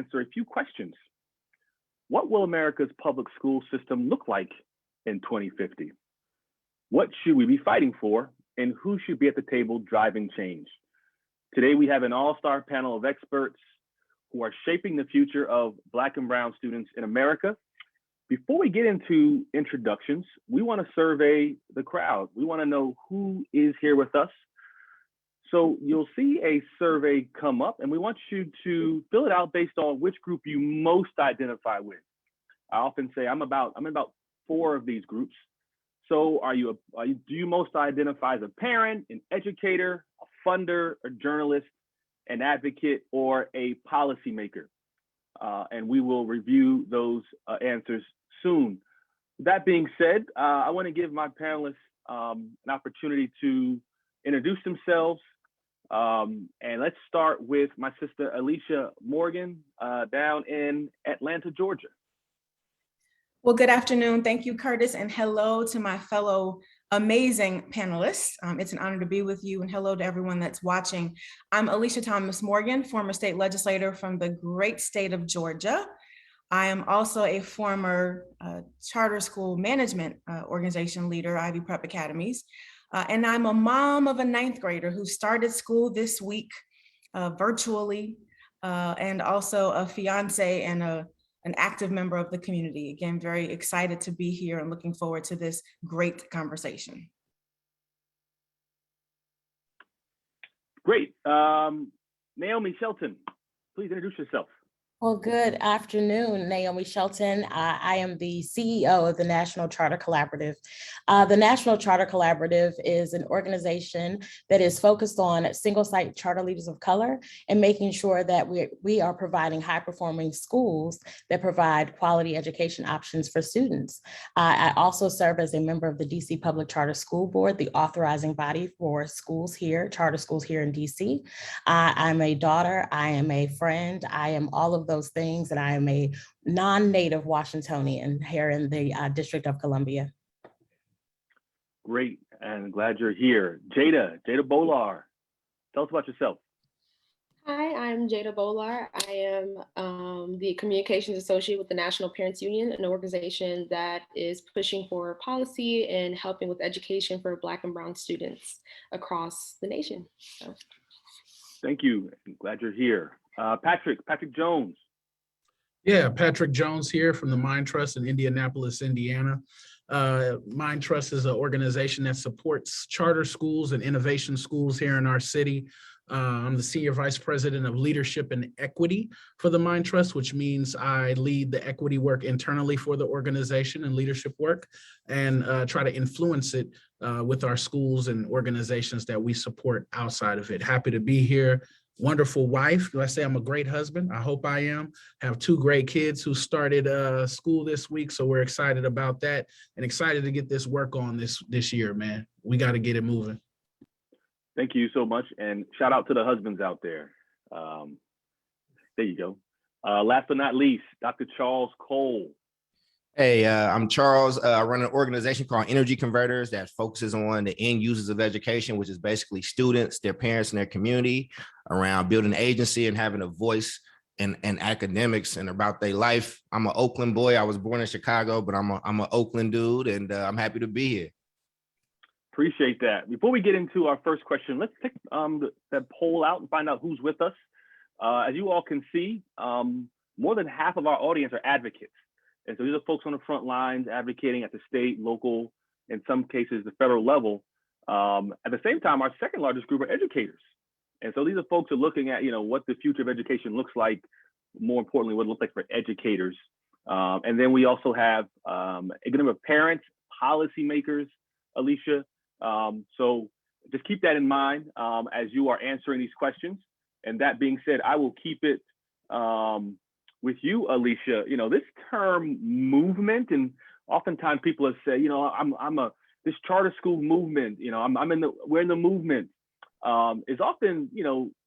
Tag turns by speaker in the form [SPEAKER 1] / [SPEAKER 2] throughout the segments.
[SPEAKER 1] answer a few questions. What will America's public school system look like in 2050? What should we be fighting for, and who should be at the table driving change? Today, we have an all-star panel of experts who are shaping the future of Black and Brown students in America. Before we get into introductions, we want to survey the crowd. We want to know who is here with us. So you'll see a survey come up, and we want you to fill it out based on which group you most identify with. I often say I'm in about 4 of these groups. So do you most identify as a parent, an educator, a funder, a journalist, an advocate, or a policymaker? And we will review those answers soon. That being said, I want to give my panelists an opportunity to introduce themselves. And let's start with my sister, Alicia Morgan, down in Atlanta, Georgia.
[SPEAKER 2] Well, good afternoon. Thank you, Curtis, and hello to my fellow amazing panelists. It's an honor to be with you, and hello to everyone that's watching. I'm Alicia Thomas Morgan, former state legislator from the great state of Georgia. I am also a former charter school management organization leader, Ivy Prep Academies. And I'm a mom of a 9th grader who started school this week virtually, and also a fiance and an active member of the community. Again, very excited to be here and looking forward to this great conversation.
[SPEAKER 1] Great. Naomi Shelton, please introduce yourself.
[SPEAKER 3] Well, good afternoon, Naomi Shelton. I am the CEO of the National Charter Collaborative. The National Charter Collaborative is an organization that is focused on single-site charter leaders of color and making sure that we are providing high-performing schools that provide quality education options for students. I also serve as a member of the DC Public Charter School Board, the authorizing body for schools here, charter schools here in DC. I'm a daughter, I am a friend, I am all of those things, and I am a non-native Washingtonian here in the District of Columbia.
[SPEAKER 1] Great, and glad you're here. Jada Bolar, tell us about yourself.
[SPEAKER 4] Hi, I'm Jada Bolar. I am the Communications Associate with the National Parents Union, an organization that is pushing for policy and helping with education for Black and Brown students across the nation. So.
[SPEAKER 1] Thank you, I'm glad you're here. Patrick Jones.
[SPEAKER 5] Yeah, Patrick Jones here from the Mind Trust in Indianapolis, Indiana. Mind Trust is an organization that supports charter schools and innovation schools here in our city. I'm the Senior Vice President of Leadership and Equity for the Mind Trust, which means I lead the equity work internally for the organization and leadership work, and try to influence it with our schools and organizations that we support outside of it. Happy to be here. Wonderful wife. Do I say I'm a great husband? I hope I am. Have 2 great kids who started school this week, so we're excited about that and excited to get this work on this year, man. We got to get it moving.
[SPEAKER 1] Thank you so much, and shout out to the husbands out there. There you go. Last but not least, Dr. Charles Cole.
[SPEAKER 6] Hey, I'm Charles. I run an organization called Energy Converters that focuses on the end users of education, which is basically students, their parents, and their community, around building agency and having a voice in academics and about their life. I'm an Oakland boy. I was born in Chicago, but I'm an Oakland dude, and I'm happy to be here.
[SPEAKER 1] Appreciate that. Before we get into our first question, let's take that poll out and find out who's with us. As you all can see, more than half of our audience are advocates. And so these are folks on the front lines advocating at the state, local, in some cases, the federal level. At the same time, our second largest group are educators. And so these are folks who are looking at, what the future of education looks like, more importantly, what it looks like for educators. And then we also have a good number of parents, policymakers, Alicia. So just keep that in mind as you are answering these questions. And that being said, I will keep it with you, Alicia. This term movement, and oftentimes people have said, this charter school movement, we're in the movement, is often,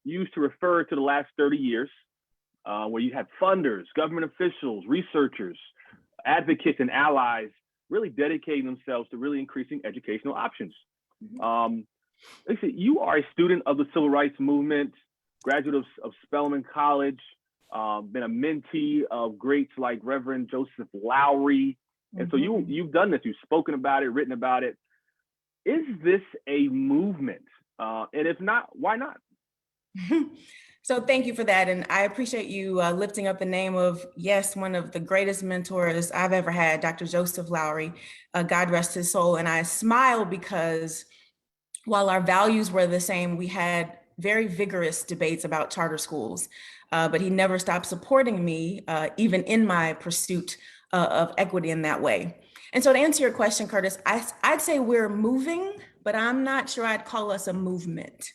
[SPEAKER 1] used to refer to the last 30 years, where you had funders, government officials, researchers, advocates, and allies really dedicating themselves to really increasing educational options. Lisa, you are a student of the Civil Rights Movement, graduate of Spelman College. been a mentee of greats like Reverend Joseph Lowry. And so you've done this, you've spoken about it, written about it. Is this a movement? And if not, why not?
[SPEAKER 2] So thank you for that. And I appreciate you lifting up the name of, yes, one of the greatest mentors I've ever had, Dr. Joseph Lowry, God rest his soul. And I smile because while our values were the same, we had very vigorous debates about charter schools, but he never stopped supporting me, even in my pursuit of equity in that way. And so to answer your question, Curtis, I'd say we're moving, but I'm not sure I'd call us a movement.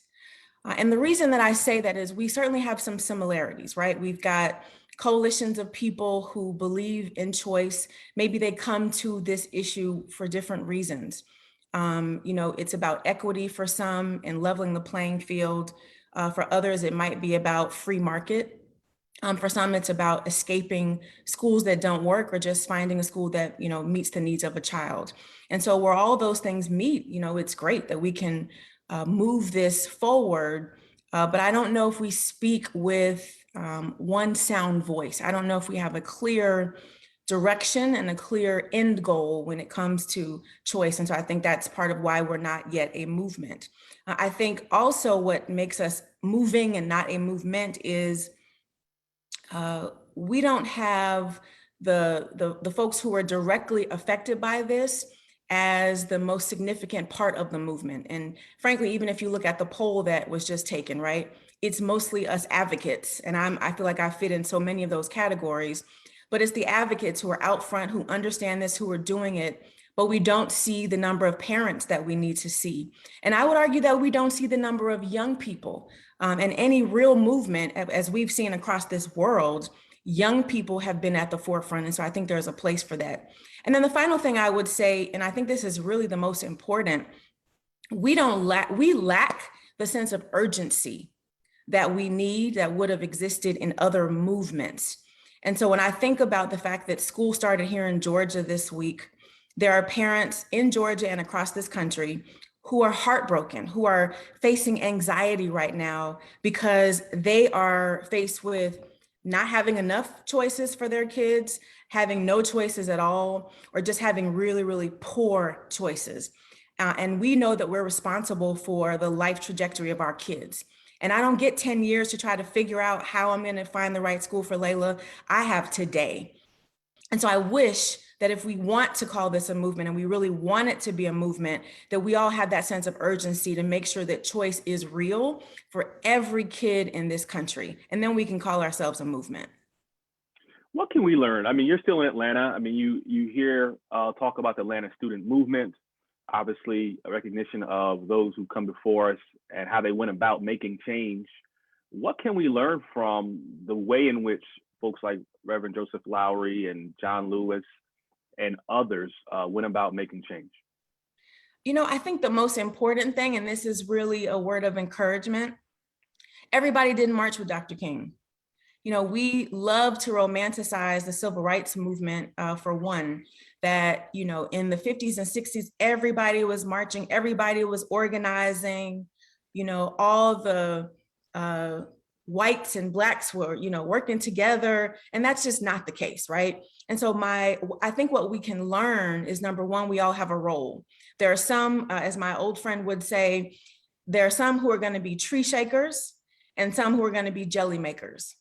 [SPEAKER 2] And the reason that I say that is we certainly have some similarities, right? We've got coalitions of people who believe in choice. Maybe they come to this issue for different reasons. It's about equity for some and leveling the playing field. For others, it might be about free market. For some, it's about escaping schools that don't work or just finding a school that, meets the needs of a child. And so where all those things meet, it's great that we can move this forward. But I don't know if we speak with one sound voice. I don't know if we have a clear direction and a clear end goal when it comes to choice. And so I think that's part of why we're not yet a movement. I think also what makes us moving and not a movement is we don't have the folks who are directly affected by this as the most significant part of the movement. And frankly, even if you look at the poll that was just taken, right, it's mostly us advocates. And I feel like I fit in so many of those categories, but it's the advocates who are out front, who understand this, who are doing it, but we don't see the number of parents that we need to see. And I would argue that we don't see the number of young people. And any real movement, as we've seen across this world, young people have been at the forefront. And so I think there's a place for that. And then the final thing I would say, and I think this is really the most important, we lack the sense of urgency that we need that would have existed in other movements. And so when I think about the fact that school started here in Georgia this week, there are parents in Georgia and across this country who are heartbroken, who are facing anxiety right now because they are faced with not having enough choices for their kids, having no choices at all, or just having really, really poor choices. And we know that we're responsible for the life trajectory of our kids. And I don't get 10 years to try to figure out how I'm going to find the right school for Layla. I have today. And so I wish that if we want to call this a movement and we really want it to be a movement, that we all have that sense of urgency to make sure that choice is real for every kid in this country. And then we can call ourselves a movement.
[SPEAKER 1] What can we learn? I mean, you're still in Atlanta. I mean, you hear talk about the Atlanta student movement, obviously a recognition of those who come before us and how they went about making change. What can we learn from the way in which folks like Reverend Joseph Lowry and John Lewis and others went about making change?
[SPEAKER 2] I think the most important thing, and this is really a word of encouragement, everybody didn't march with Dr. King. We love to romanticize the civil rights movement for one, that, in the 50s and 60s, everybody was marching, everybody was organizing, all the whites and blacks were, working together, and that's just not the case, right? And so I think what we can learn is, number one, we all have a role. There are some, as my old friend would say, there are some who are going to be tree shakers and some who are going to be jelly makers.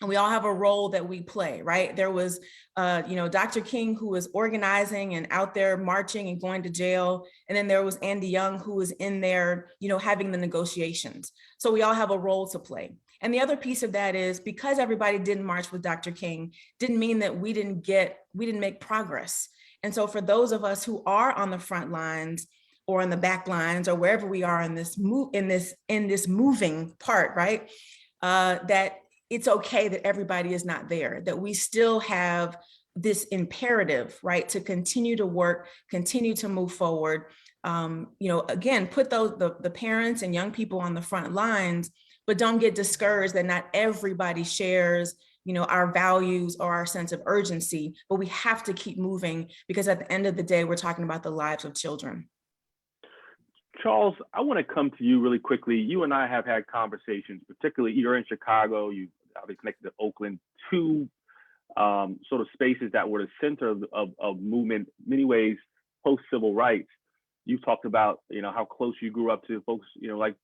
[SPEAKER 2] And we all have a role that we play, right? There was, Dr. King, who was organizing and out there marching and going to jail. And then there was Andy Young, who was in there, having the negotiations. So we all have a role to play. And the other piece of that is, because everybody didn't march with Dr. King, didn't mean that we didn't make progress. And so for those of us who are on the front lines or on the back lines or wherever we are in this moving part, right? That it's okay that everybody is not there, that we still have this imperative, right, to continue to work, continue to move forward. Again, put the parents and young people on the front lines, but don't get discouraged that not everybody shares, our values or our sense of urgency, but we have to keep moving, because at the end of the day, we're talking about the lives of children.
[SPEAKER 1] Charles, I want to come to you really quickly. You and I have had conversations, particularly you're in Chicago. obviously connected to Oakland, two sort of spaces that were the center of movement, in many ways, post-civil rights. You talked about, how close you grew up to folks, like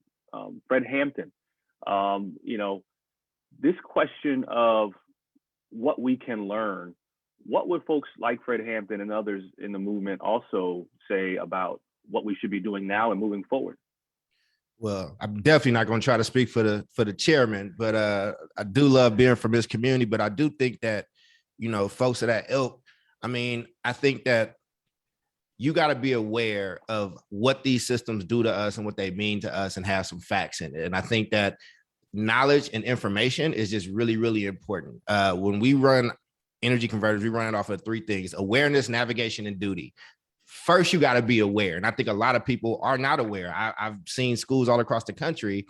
[SPEAKER 1] Fred Hampton. This question of what we can learn, what would folks like Fred Hampton and others in the movement also say about what we should be doing now and moving forward?
[SPEAKER 6] Well, I'm definitely not going to try to speak for the chairman, but I do love being from this community. But I do think that, folks of that ilk, I think that you got to be aware of what these systems do to us and what they mean to us and have some facts in it. And I think that knowledge and information is just really, really important. When we run energy converters, we run it off of three things: awareness, navigation, and duty. First, you got to be aware. And I think a lot of people are not aware. I've seen schools all across the country,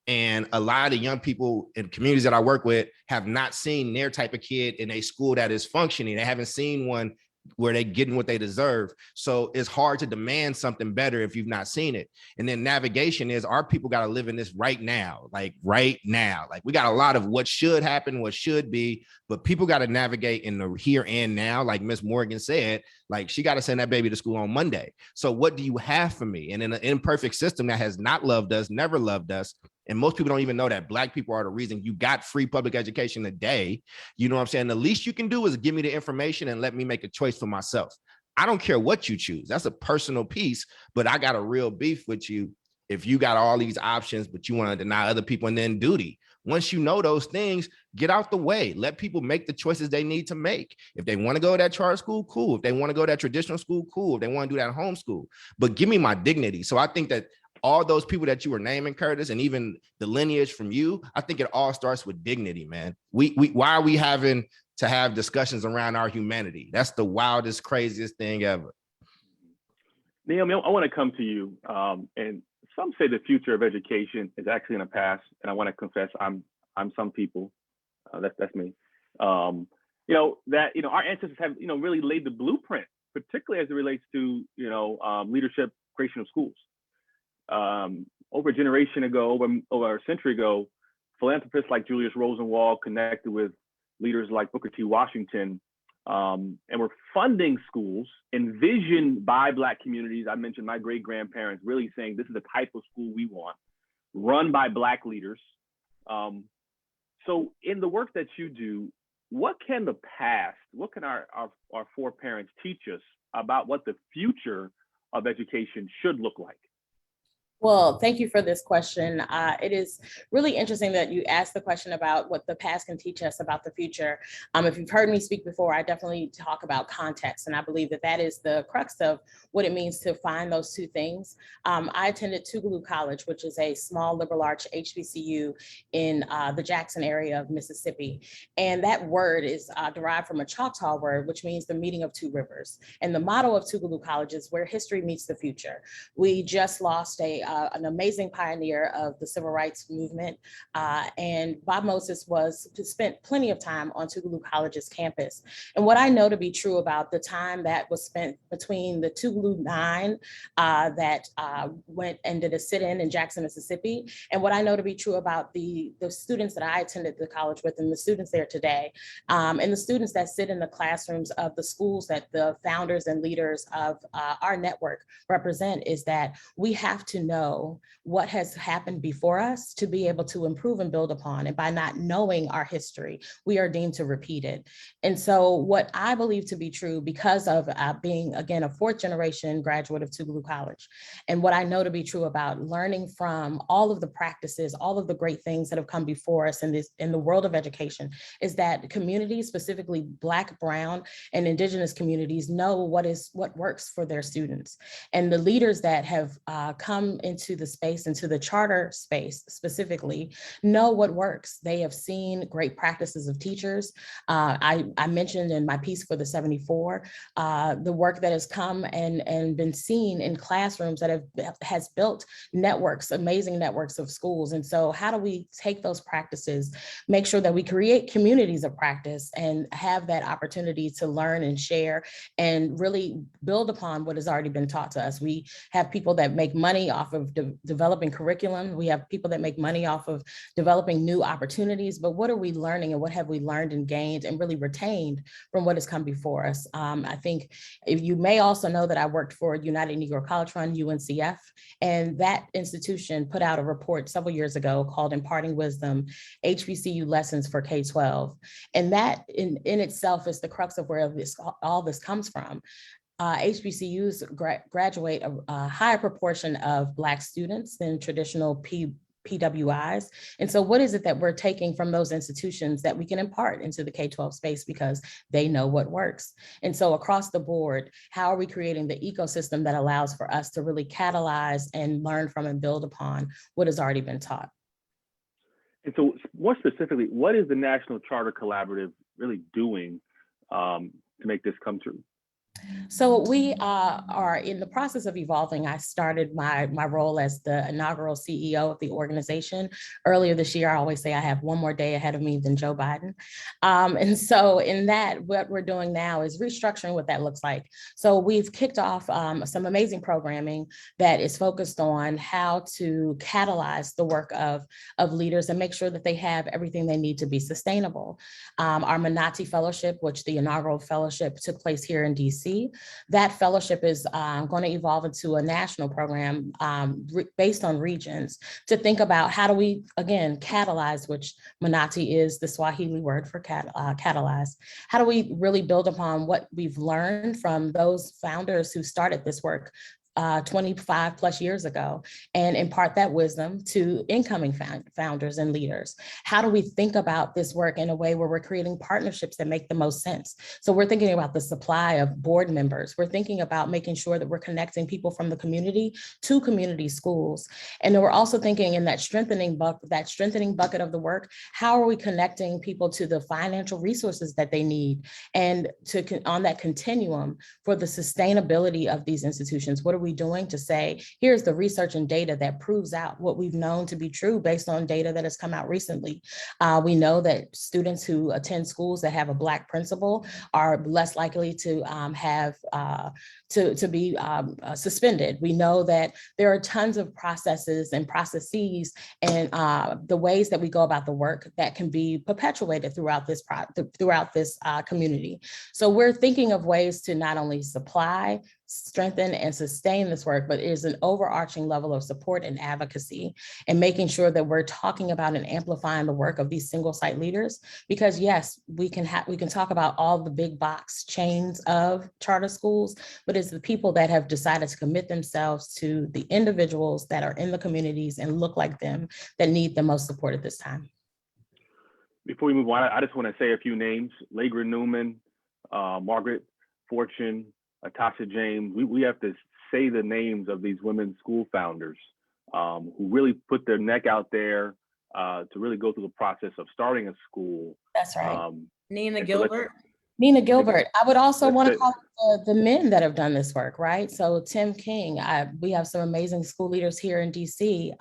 [SPEAKER 6] and a lot of the young people in communities that I work with have not seen their type of kid in a school that is functioning. They haven't seen one where they're getting what they deserve. So it's hard to demand something better if you've not seen it. And then navigation is our people got to live in this right now, like right now. Like we got a lot of what should happen, what should be, but people got to navigate in the here and now. Like Miss Morgan said, like she got to send that baby to school on Monday. So what do you have for me? And in an imperfect system that has not loved us, never loved us, and most people don't even know that Black people are the reason you got free public education today. You know what I'm saying? The least you can do is give me the information and let me make a choice for myself. I don't care what you choose. That's a personal piece, but I got a real beef with you if you got all these options, but you want to deny other people. And then duty. Once you know those things, get out the way. Let people make the choices they need to make. If they want to go to that charter school, cool. If they want to go to that traditional school, cool. If they want to do that homeschool, but give me my dignity. So I think that all those people that you were naming, Curtis, and even the lineage from you, I think it all starts with dignity, man. Why are we having to have discussions around our humanity? That's the wildest, craziest thing ever.
[SPEAKER 1] Naomi, I want to come to you. And some say the future of education is actually in the past. And I want to confess, I'm some people. That's me. Our ancestors have, really laid the blueprint, particularly as it relates to, leadership, creation of schools. Over a generation ago, over a century ago, philanthropists like Julius Rosenwald connected with leaders like Booker T. Washington, and were funding schools envisioned by Black communities. I mentioned my great-grandparents really saying, this is the type of school we want, run by Black leaders. So in the work that you do, what can our foreparents teach us about what the future of education should look like?
[SPEAKER 3] Well, thank you for this question. It is really interesting that you asked the question about what the past can teach us about the future. If you've heard me speak before, I definitely talk about context, and I believe that that is the crux of what it means to find those two things. I attended Tougaloo College, which is a small liberal arts HBCU in the Jackson area of Mississippi. And that word is derived from a Choctaw word, which means the meeting of two rivers. And the motto of Tougaloo College is where history meets the future. We just lost an amazing pioneer of the civil rights movement. And Bob Moses spent plenty of time on Tougaloo College's campus. And what I know to be true about the time that was spent between the Tougaloo 9 that went and did a sit-in in Jackson, Mississippi, and what I know to be true about the students that I attended the college with and the students there today, and the students that sit in the classrooms of the schools that the founders and leaders of our network represent, is that we have to know what has happened before us to be able to improve and build upon. And by not knowing our history, we are deemed to repeat it. And so what I believe to be true, because of being, again, a fourth generation graduate of Tougaloo College, and what I know to be true about learning from all of the practices, all of the great things that have come before us in the world of education, is that communities, specifically Black, Brown, and Indigenous communities, know what works for their students. And the leaders that have come into the space, into the charter space specifically, know what works. They have seen great practices of teachers. I mentioned in my piece for the 74, the work that has come and been seen in classrooms that has built networks, amazing networks of schools. And so how do we take those practices, make sure that we create communities of practice and have that opportunity to learn and share and really build upon what has already been taught to us? We have people that make money off of of developing curriculum. We have people that make money off of developing new opportunities, but what are we learning and what have we learned and gained and really retained from what has come before us? I think if you may also know that I worked for United Negro College Fund, UNCF, and that institution put out a report several years ago called Imparting Wisdom, HBCU Lessons for K-12. And that in itself is the crux of where all this comes from. HBCUs graduate a higher proportion of Black students than traditional PWIs. And so what is it that we're taking from those institutions that we can impart into the K-12 space because they know what works? And so across the board, how are we creating the ecosystem that allows for us to really catalyze and learn from and build upon what has already been taught?
[SPEAKER 1] And so more specifically, what is the National Charter Collaborative really doing to make this come true?
[SPEAKER 3] So we are in the process of evolving. I started my role as the inaugural CEO of the organization earlier this year. I always say I have one more day ahead of me than Joe Biden. And so in that, what we're doing now is restructuring what that looks like. So we've kicked off some amazing programming that is focused on how to catalyze the work of leaders and make sure that they have everything they need to be sustainable. Our Manati Fellowship, which the inaugural fellowship took place here in DC, that fellowship is going to evolve into a national program based on regions to think about how do we, again, catalyze, which Manati is the Swahili word for catalyze. How do we really build upon what we've learned from those founders who started this work 25 plus years ago and impart that wisdom to incoming founders and leaders? How do we think about this work in a way where we're creating partnerships that make the most sense? So we're thinking about the supply of board members. We're thinking about making sure that we're connecting people from the community to community schools. And then we're also thinking in that strengthening bucket of the work, how are we connecting people to the financial resources that they need and on that continuum for the sustainability of these institutions? What are we doing to say, here's the research and data that proves out what we've known to be true based on data that has come out recently? We know that students who attend schools that have a Black principal are less likely to be suspended. We know that there are tons of processes and processes and the ways that we go about the work that can be perpetuated throughout this community. So we're thinking of ways to not only supply, strengthen, and sustain this work, but it is an overarching level of support and advocacy and making sure that we're talking about and amplifying the work of these single site leaders. Because yes, we can talk about all the big box chains of charter schools, but it's the people that have decided to commit themselves to the individuals that are in the communities and look like them that need the most support at this time.
[SPEAKER 1] Before we move on, I just want to say a few names: Lagra Newman, Margaret Fortune, Tasha James. We have to say the names of these women school founders who really put their neck out there to really go through the process of starting a school.
[SPEAKER 3] That's right.
[SPEAKER 2] Nina Gilbert.
[SPEAKER 3] Nina Gilbert. I would also want to call the men that have done this work, right? So Tim King, we have some amazing school leaders here in DC.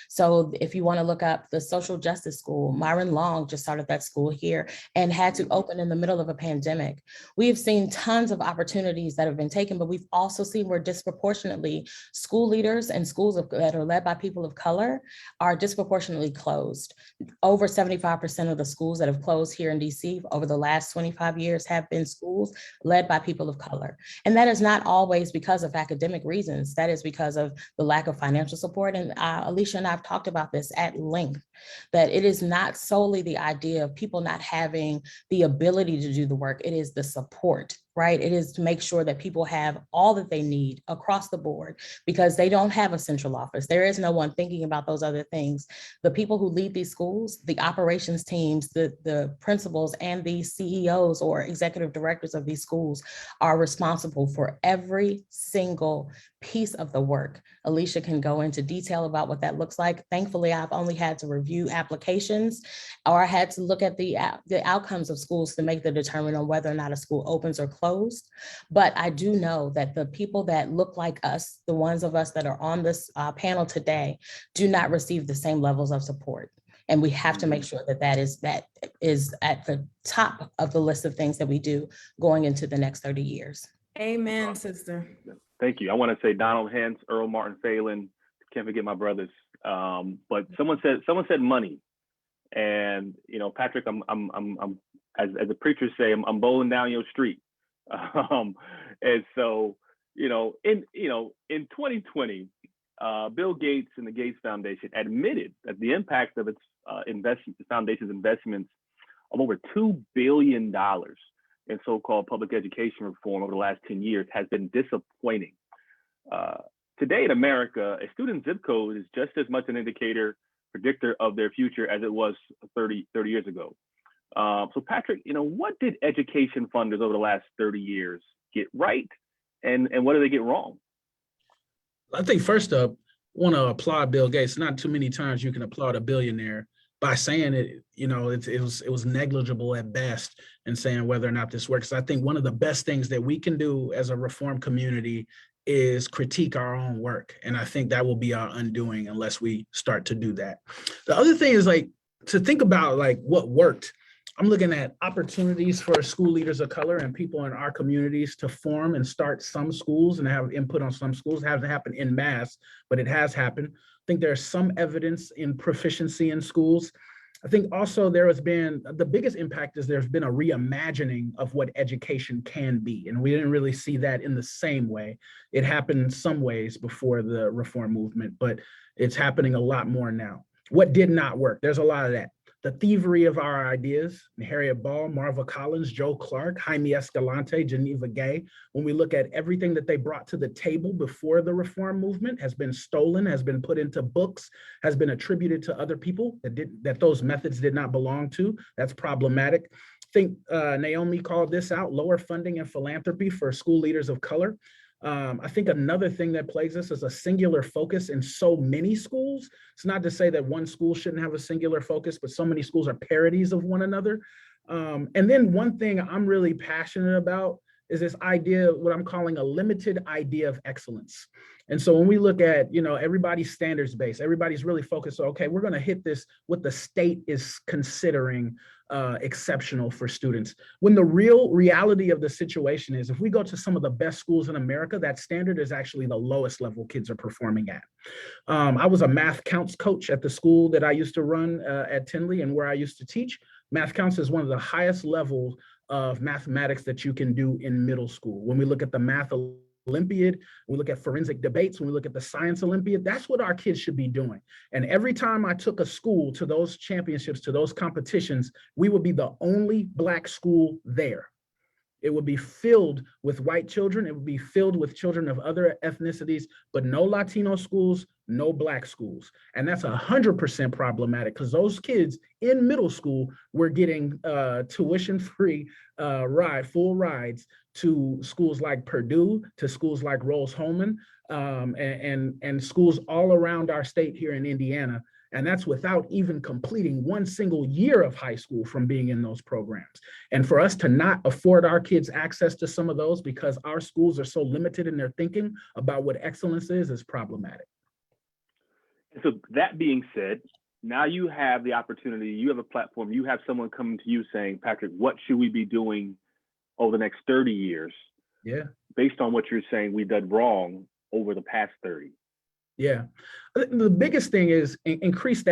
[SPEAKER 3] So if you want to look up the social justice school, Myron Long just started that school here and had to open in the middle of a pandemic. We've seen tons of opportunities that have been taken, but we've also seen where disproportionately school leaders and schools that are led by people of color are disproportionately closed. Over 75% of the schools that have closed here in DC over the last 25 years have been schools led by people of color. And that is not always because of academic reasons. That is because of the lack of financial support. And Alicia and I have talked about this at length, that it is not solely the idea of people not having the ability to do the work. It is the support, right? It is to make sure that people have all that they need across the board because they don't have a central office. There is no one thinking about those other things. The people who lead these schools, the operations teams, the principals and the CEOs or executive directors of these schools are responsible for every single piece of the work. Alicia can go into detail about what that looks like. Thankfully, I've only had to review applications or I had to look at the outcomes of schools to make the determination on whether or not a school opens or closed. But I do know that the people that look like us, the ones of us that are on this panel today, do not receive the same levels of support. And we have to make sure that that is at the top of the list of things that we do going into the next 30 years.
[SPEAKER 2] Amen, sister.
[SPEAKER 1] Thank you. I want to say Donald Hentz, Earl Martin Phelan, Can't forget my brothers. But someone said money, and Patrick, I'm as the preachers say, I'm bowling down your street. And so in 2020, Bill Gates and the Gates Foundation admitted that the impact of its the foundation's investments of over $2 billion in so-called public education reform over the last 10 years has been disappointing. Today in America, a student's zip code is just as much an predictor of their future as it was 30 years ago. So Patrick, what did education funders over the last 30 years get right, and what do they get wrong?
[SPEAKER 5] I think first up, want to applaud Bill Gates. Not too many times you can applaud a billionaire by saying it, it was negligible at best in saying whether or not this works. I think one of the best things that we can do as a reform community is critique our own work. And I think that will be our undoing unless we start to do that. The other thing is to think about what worked. I'm looking at opportunities for school leaders of color and people in our communities to form and start some schools and have input on some schools. It hasn't happened en masse, but it has happened. I think there's some evidence in proficiency in schools. I think also the biggest impact is there's been a reimagining of what education can be. And we didn't really see that in the same way. It happened in some ways before the reform movement, but it's happening a lot more now. What did not work? There's a lot of that. The thievery of our ideas, Harriet Ball, Marva Collins, Joe Clark, Jaime Escalante, Geneva Gay, when we look at everything that they brought to the table before the reform movement has been stolen, has been put into books, has been attributed to other people that those methods did not belong to. That's problematic. I think Naomi called this out, lower funding and philanthropy for school leaders of color. I think another thing that plagues us is a singular focus in so many schools. It's not to say that one school shouldn't have a singular focus, but so many schools are parodies of one another. And then one thing I'm really passionate about is this idea, what I'm calling a limited idea of excellence. And so when we look at, everybody's standards based, everybody's really focused on, okay, we're going to hit this, what the state is considering exceptional for students. When the reality of the situation is, if we go to some of the best schools in America, that standard is actually the lowest level kids are performing at. I was a math counts coach at the school that I used to run at Tinley and where I used to teach. Math counts is one of the highest levels of mathematics that you can do in middle school. When we look at the math Olympiad, we look at forensic debates, when we look at the science Olympiad, that's what our kids should be doing. And every time I took a school to those championships, to those competitions, we would be the only Black school there. It would be filled with white children. It would be filled with children of other ethnicities, but no Latino schools, no Black schools. And that's 100% problematic because those kids in middle school were getting tuition-free full rides to schools like Purdue, to schools like Rose-Hulman, and schools all around our state here in Indiana. And that's without even completing one single year of high school from being in those programs. And for us to not afford our kids access to some of those because our schools are so limited in their thinking about what excellence is problematic.
[SPEAKER 1] So that being said, now you have the opportunity, you have a platform, you have someone coming to you saying, Patrick, what should we be doing over the next 30 years?
[SPEAKER 5] Yeah.
[SPEAKER 1] Based on what you're saying we did wrong over the past 30.
[SPEAKER 5] Yeah. The biggest thing is increase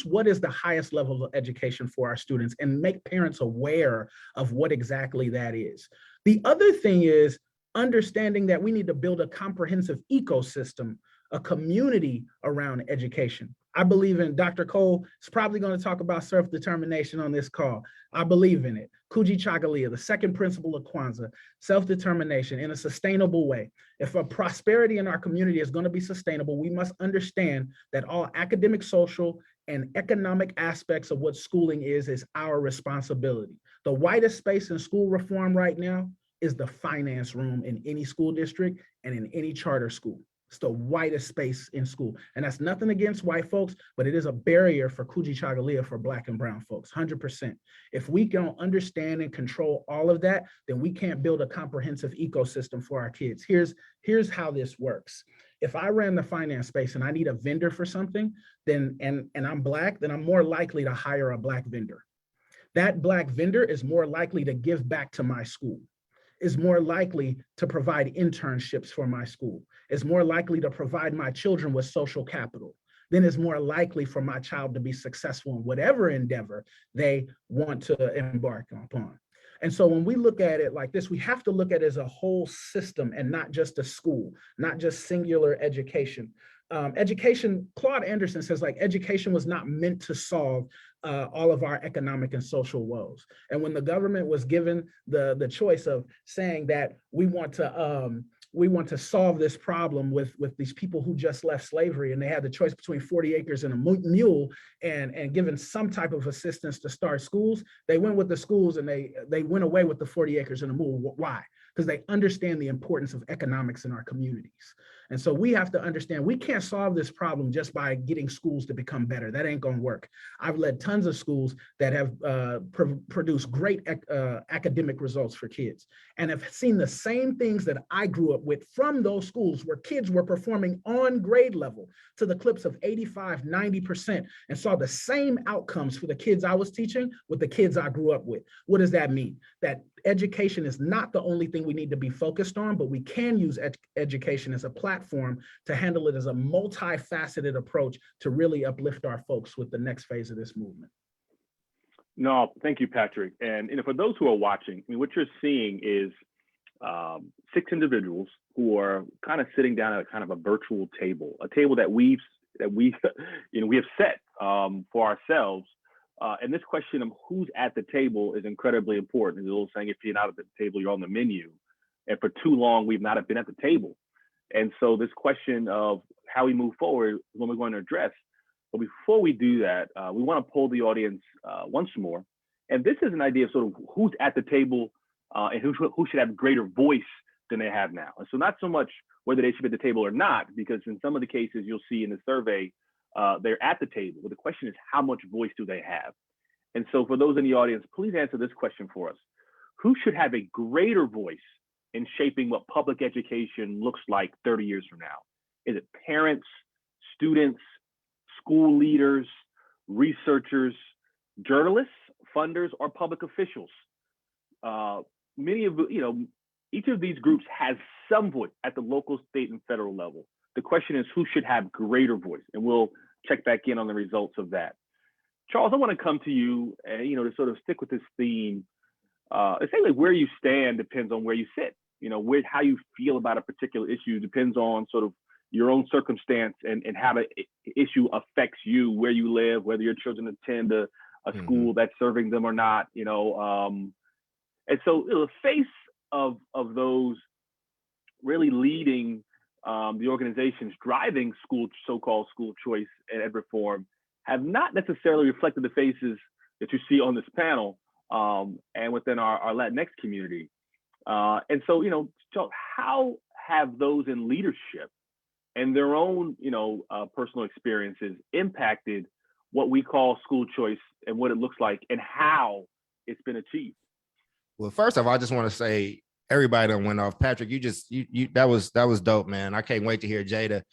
[SPEAKER 5] what is the highest level of education for our students and make parents aware of what exactly that is. The other thing is understanding that we need to build a comprehensive ecosystem, a community around education. I believe in Dr. Cole is probably going to talk about self-determination on this call. I believe in it. Kujichagulia, the second principle of Kwanzaa, self-determination in a sustainable way. If a prosperity in our community is going to be sustainable, we must understand that all academic, social, and economic aspects of what schooling is our responsibility. The whitest space in school reform right now is the finance room in any school district and in any charter school. It's the whitest space in school. And that's nothing against white folks, but it is a barrier for Kujichagulia for Black and brown folks, 100%. If we don't understand and control all of that, then we can't build a comprehensive ecosystem for our kids. Here's how this works. If I ran the finance space and I need a vendor for something, then and I'm Black, then I'm more likely to hire a Black vendor. That Black vendor is more likely to give back to my school, is more likely to provide internships for my school, is more likely to provide my children with social capital, then it's more likely for my child to be successful in whatever endeavor they want to embark upon. And so when we look at it like this, we have to look at it as a whole system and not just a school, not just singular education. Education, Claude Anderson says, like, education was not meant to solve all of our economic and social woes. And when the government was given the choice of saying that we want to solve this problem with these people who just left slavery, and they had the choice between 40 acres and a mule, and given some type of assistance to start schools, they went with the schools, and they went away with the 40 acres and a mule. Why? Because they understand the importance of economics in our communities. And so we have to understand we can't solve this problem just by getting schools to become better. That ain't gonna work. I've led tons of schools that have produced great academic results for kids, and have seen the same things that I grew up with from those schools, where kids were performing on grade level to the clips of 85, 90%, and saw the same outcomes for the kids I was teaching with the kids I grew up with. What does that mean? That education is not the only thing we need to be focused on, but we can use education as a platform to handle it as a multifaceted approach to really uplift our folks with the next phase of this movement.
[SPEAKER 1] No, thank you, Patrick. And for those who are watching, I mean, what you're seeing is 6 individuals who are kind of sitting down at a kind of a virtual table, a table that we have set for ourselves. And this question of who's at the table is incredibly important. There's a little saying, if you're not at the table, you're on the menu. And for too long, we've not been at the table. And so this question of how we move forward is what we're going to address. But before we do that, we want to poll the audience once more. And this is an idea of sort of who's at the table and who should have greater voice than they have now. And so not so much whether they should be at the table or not, because in some of the cases you'll see in the survey, they're at the table. But the question is, how much voice do they have? And so for those in the audience, please answer this question for us. Who should have a greater voice in shaping what public education looks like 30 years from now? Is it parents, students, school leaders, researchers, journalists, funders, or public officials? Each of these groups has some voice at the local, state, and federal level. The question is, who should have greater voice? And we'll check back in on the results of that. Charles, I want to come to you, to sort of stick with this theme. Essentially, where you stand depends on where you sit. How you feel about a particular issue depends on sort of your own circumstance and how the issue affects you, where you live, whether your children attend a school that's serving them or not. And so the face of those really leading the organizations driving so-called school choice and ed reform have not necessarily reflected the faces that you see on this panel and within our Latinx community. And so, how have those in leadership and their own, personal experiences impacted what we call school choice and what it looks like and how it's been achieved?
[SPEAKER 6] Well, first off, I just want to say everybody done went off. Patrick, you that was dope, man. I can't wait to hear Jada.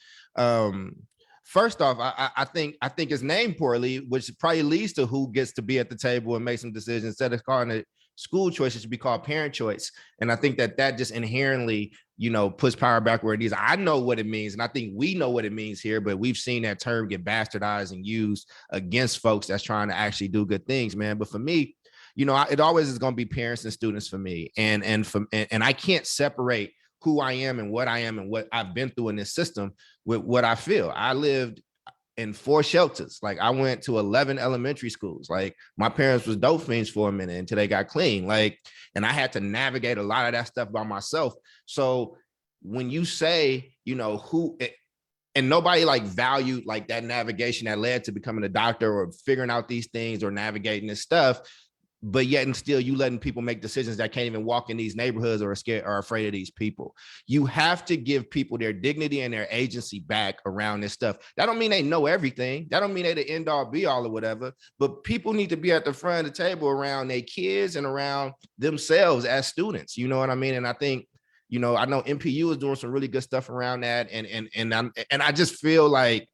[SPEAKER 6] First off, I think it's named poorly, which probably leads to who gets to be at the table and make some decisions. Instead of calling it school choice, it should be called parent choice. And I think that just inherently, puts power back where it is. I know what it means, and I think we know what it means here, but we've seen that term get bastardized and used against folks that's trying to actually do good things, man. But for me, it always is going to be parents and students for me. And I can't separate who I am and what I've been through in this system with what I feel. I lived in 4 shelters. Like, I went to 11 elementary schools. Like, my parents was dope fiends for a minute until they got clean. Like, and I had to navigate a lot of that stuff by myself. So when you say, and nobody valued that navigation that led to becoming a doctor or figuring out these things or navigating this stuff, but yet and still you letting people make decisions that can't even walk in these neighborhoods or are scared or afraid of these people. You have to give people their dignity and their agency back around this stuff. That don't mean they know everything. That don't mean they the end all be all or whatever, but people need to be at the front of the table around their kids and around themselves as students. You know what I mean? And I think, I know MPU is doing some really good stuff around that. And I just feel like,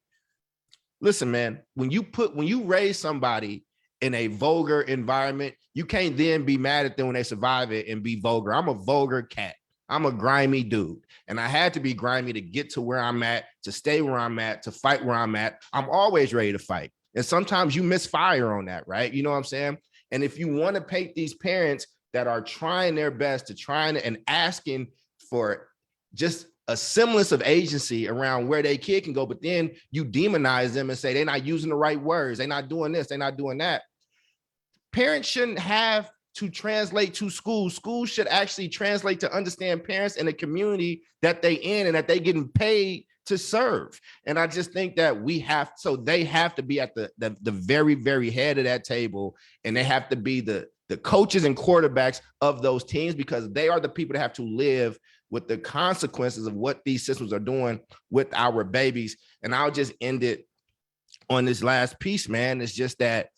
[SPEAKER 6] listen, man, when you raise somebody in a vulgar environment, you can't then be mad at them when they survive it and be vulgar. I'm a vulgar cat. I'm a grimy dude, and I had to be grimy to get to where I'm at, to stay where I'm at, to fight where I'm at. I'm always ready to fight. And sometimes you misfire on that, right? You know what I'm saying? And if you want to paint these parents that are trying their best to and asking for just a semblance of agency around where their kid can go, but then you demonize them and say they're not using the right words, they're not doing this, they're not doing that. Parents shouldn't have to translate to schools. Schools should actually translate to understand parents in the community that they in and that they getting paid to serve. And I just think that they have to be at the very, very head of that table, and they have to be the coaches and quarterbacks of those teams, because they are the people that have to live with the consequences of what these systems are doing with our babies. And I'll just end it on this last piece, man. It's just that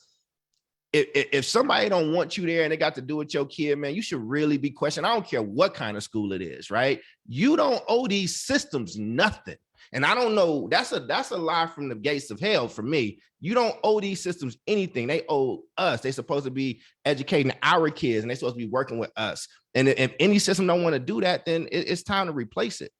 [SPEAKER 6] if somebody don't want you there and they got to do with your kid, man, you should really be questioned. I don't care what kind of school it is, right? You don't owe these systems nothing. And I don't know, that's a lie from the gates of hell for me. You don't owe these systems anything. They owe us. They're supposed to be educating our kids, and they're supposed to be working with us. And if any system don't want to do that, then it's time to replace it.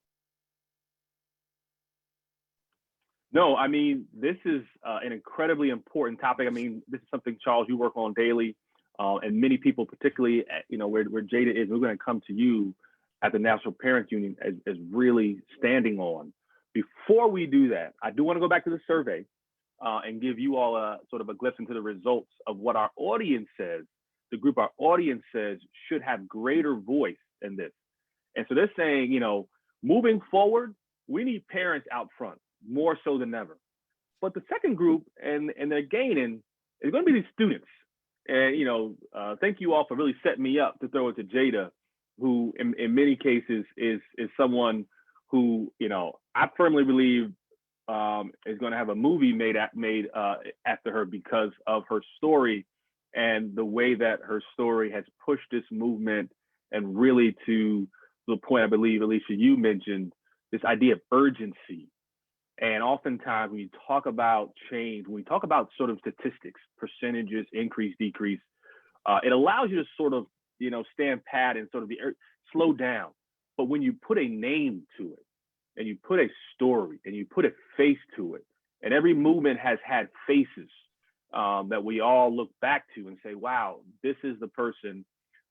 [SPEAKER 1] No, I mean, this is an incredibly important topic. I mean, this is something, Charles, you work on daily, and many people, particularly, where Jada is, we're going to come to you at the National Parents Union as really standing on. Before we do that, I do want to go back to the survey and give you all a sort of a glimpse into the results of what our audience says, the group our audience says should have greater voice in this. And so they're saying, moving forward, we need parents out front, more so than ever. But the second group, and they're gaining, is going to be these students. And, thank you all for really setting me up to throw it to Jada, who in many cases is someone who, I firmly believe is going to have a movie made after her because of her story and the way that her story has pushed this movement, and really to the point I believe, Alicia, you mentioned, this idea of urgency. And oftentimes when you talk about change, when we talk about sort of statistics, percentages, increase, decrease, it allows you to sort of, stand pat and sort of slow down. But when you put a name to it, and you put a story, and you put a face to it, and every movement has had faces that we all look back to and say, wow, this is the person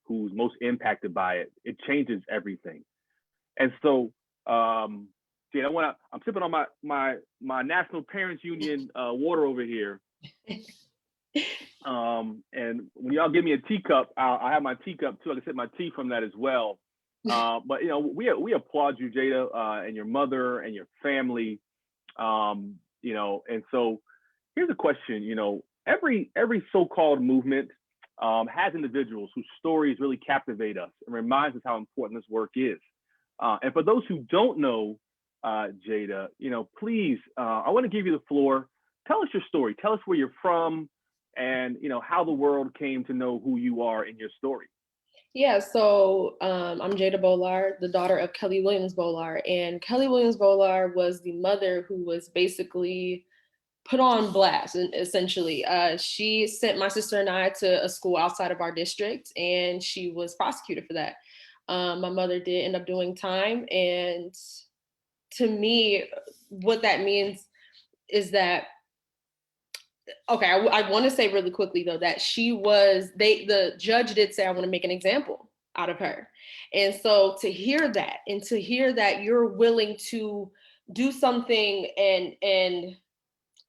[SPEAKER 1] who's most impacted by it. It changes everything. And so, I'm sipping on my National Parents Union water over here. And when y'all give me a teacup, I have my teacup too. I can sip my tea from that as well. But we applaud you, Jada, and your mother and your family. And so here's a question. Every so-called movement has individuals whose stories really captivate us and reminds us how important this work is. And for those who don't know, Jada, please, I want to give you the floor. Tell us your story. Tell us where you're from, and how the world came to know who you are in your story.
[SPEAKER 4] Yeah, so I'm Jada Bolar, the daughter of Kelly Williams Bolar. And Kelly Williams Bolar was the mother who was basically put on blast, essentially. She sent my sister and I to a school outside of our district, and she was prosecuted for that. My mother did end up doing time. And to me, what that means is that, okay, I want to say really quickly though, that the judge did say, I want to make an example out of her. And so to hear that, and to hear that you're willing to do something and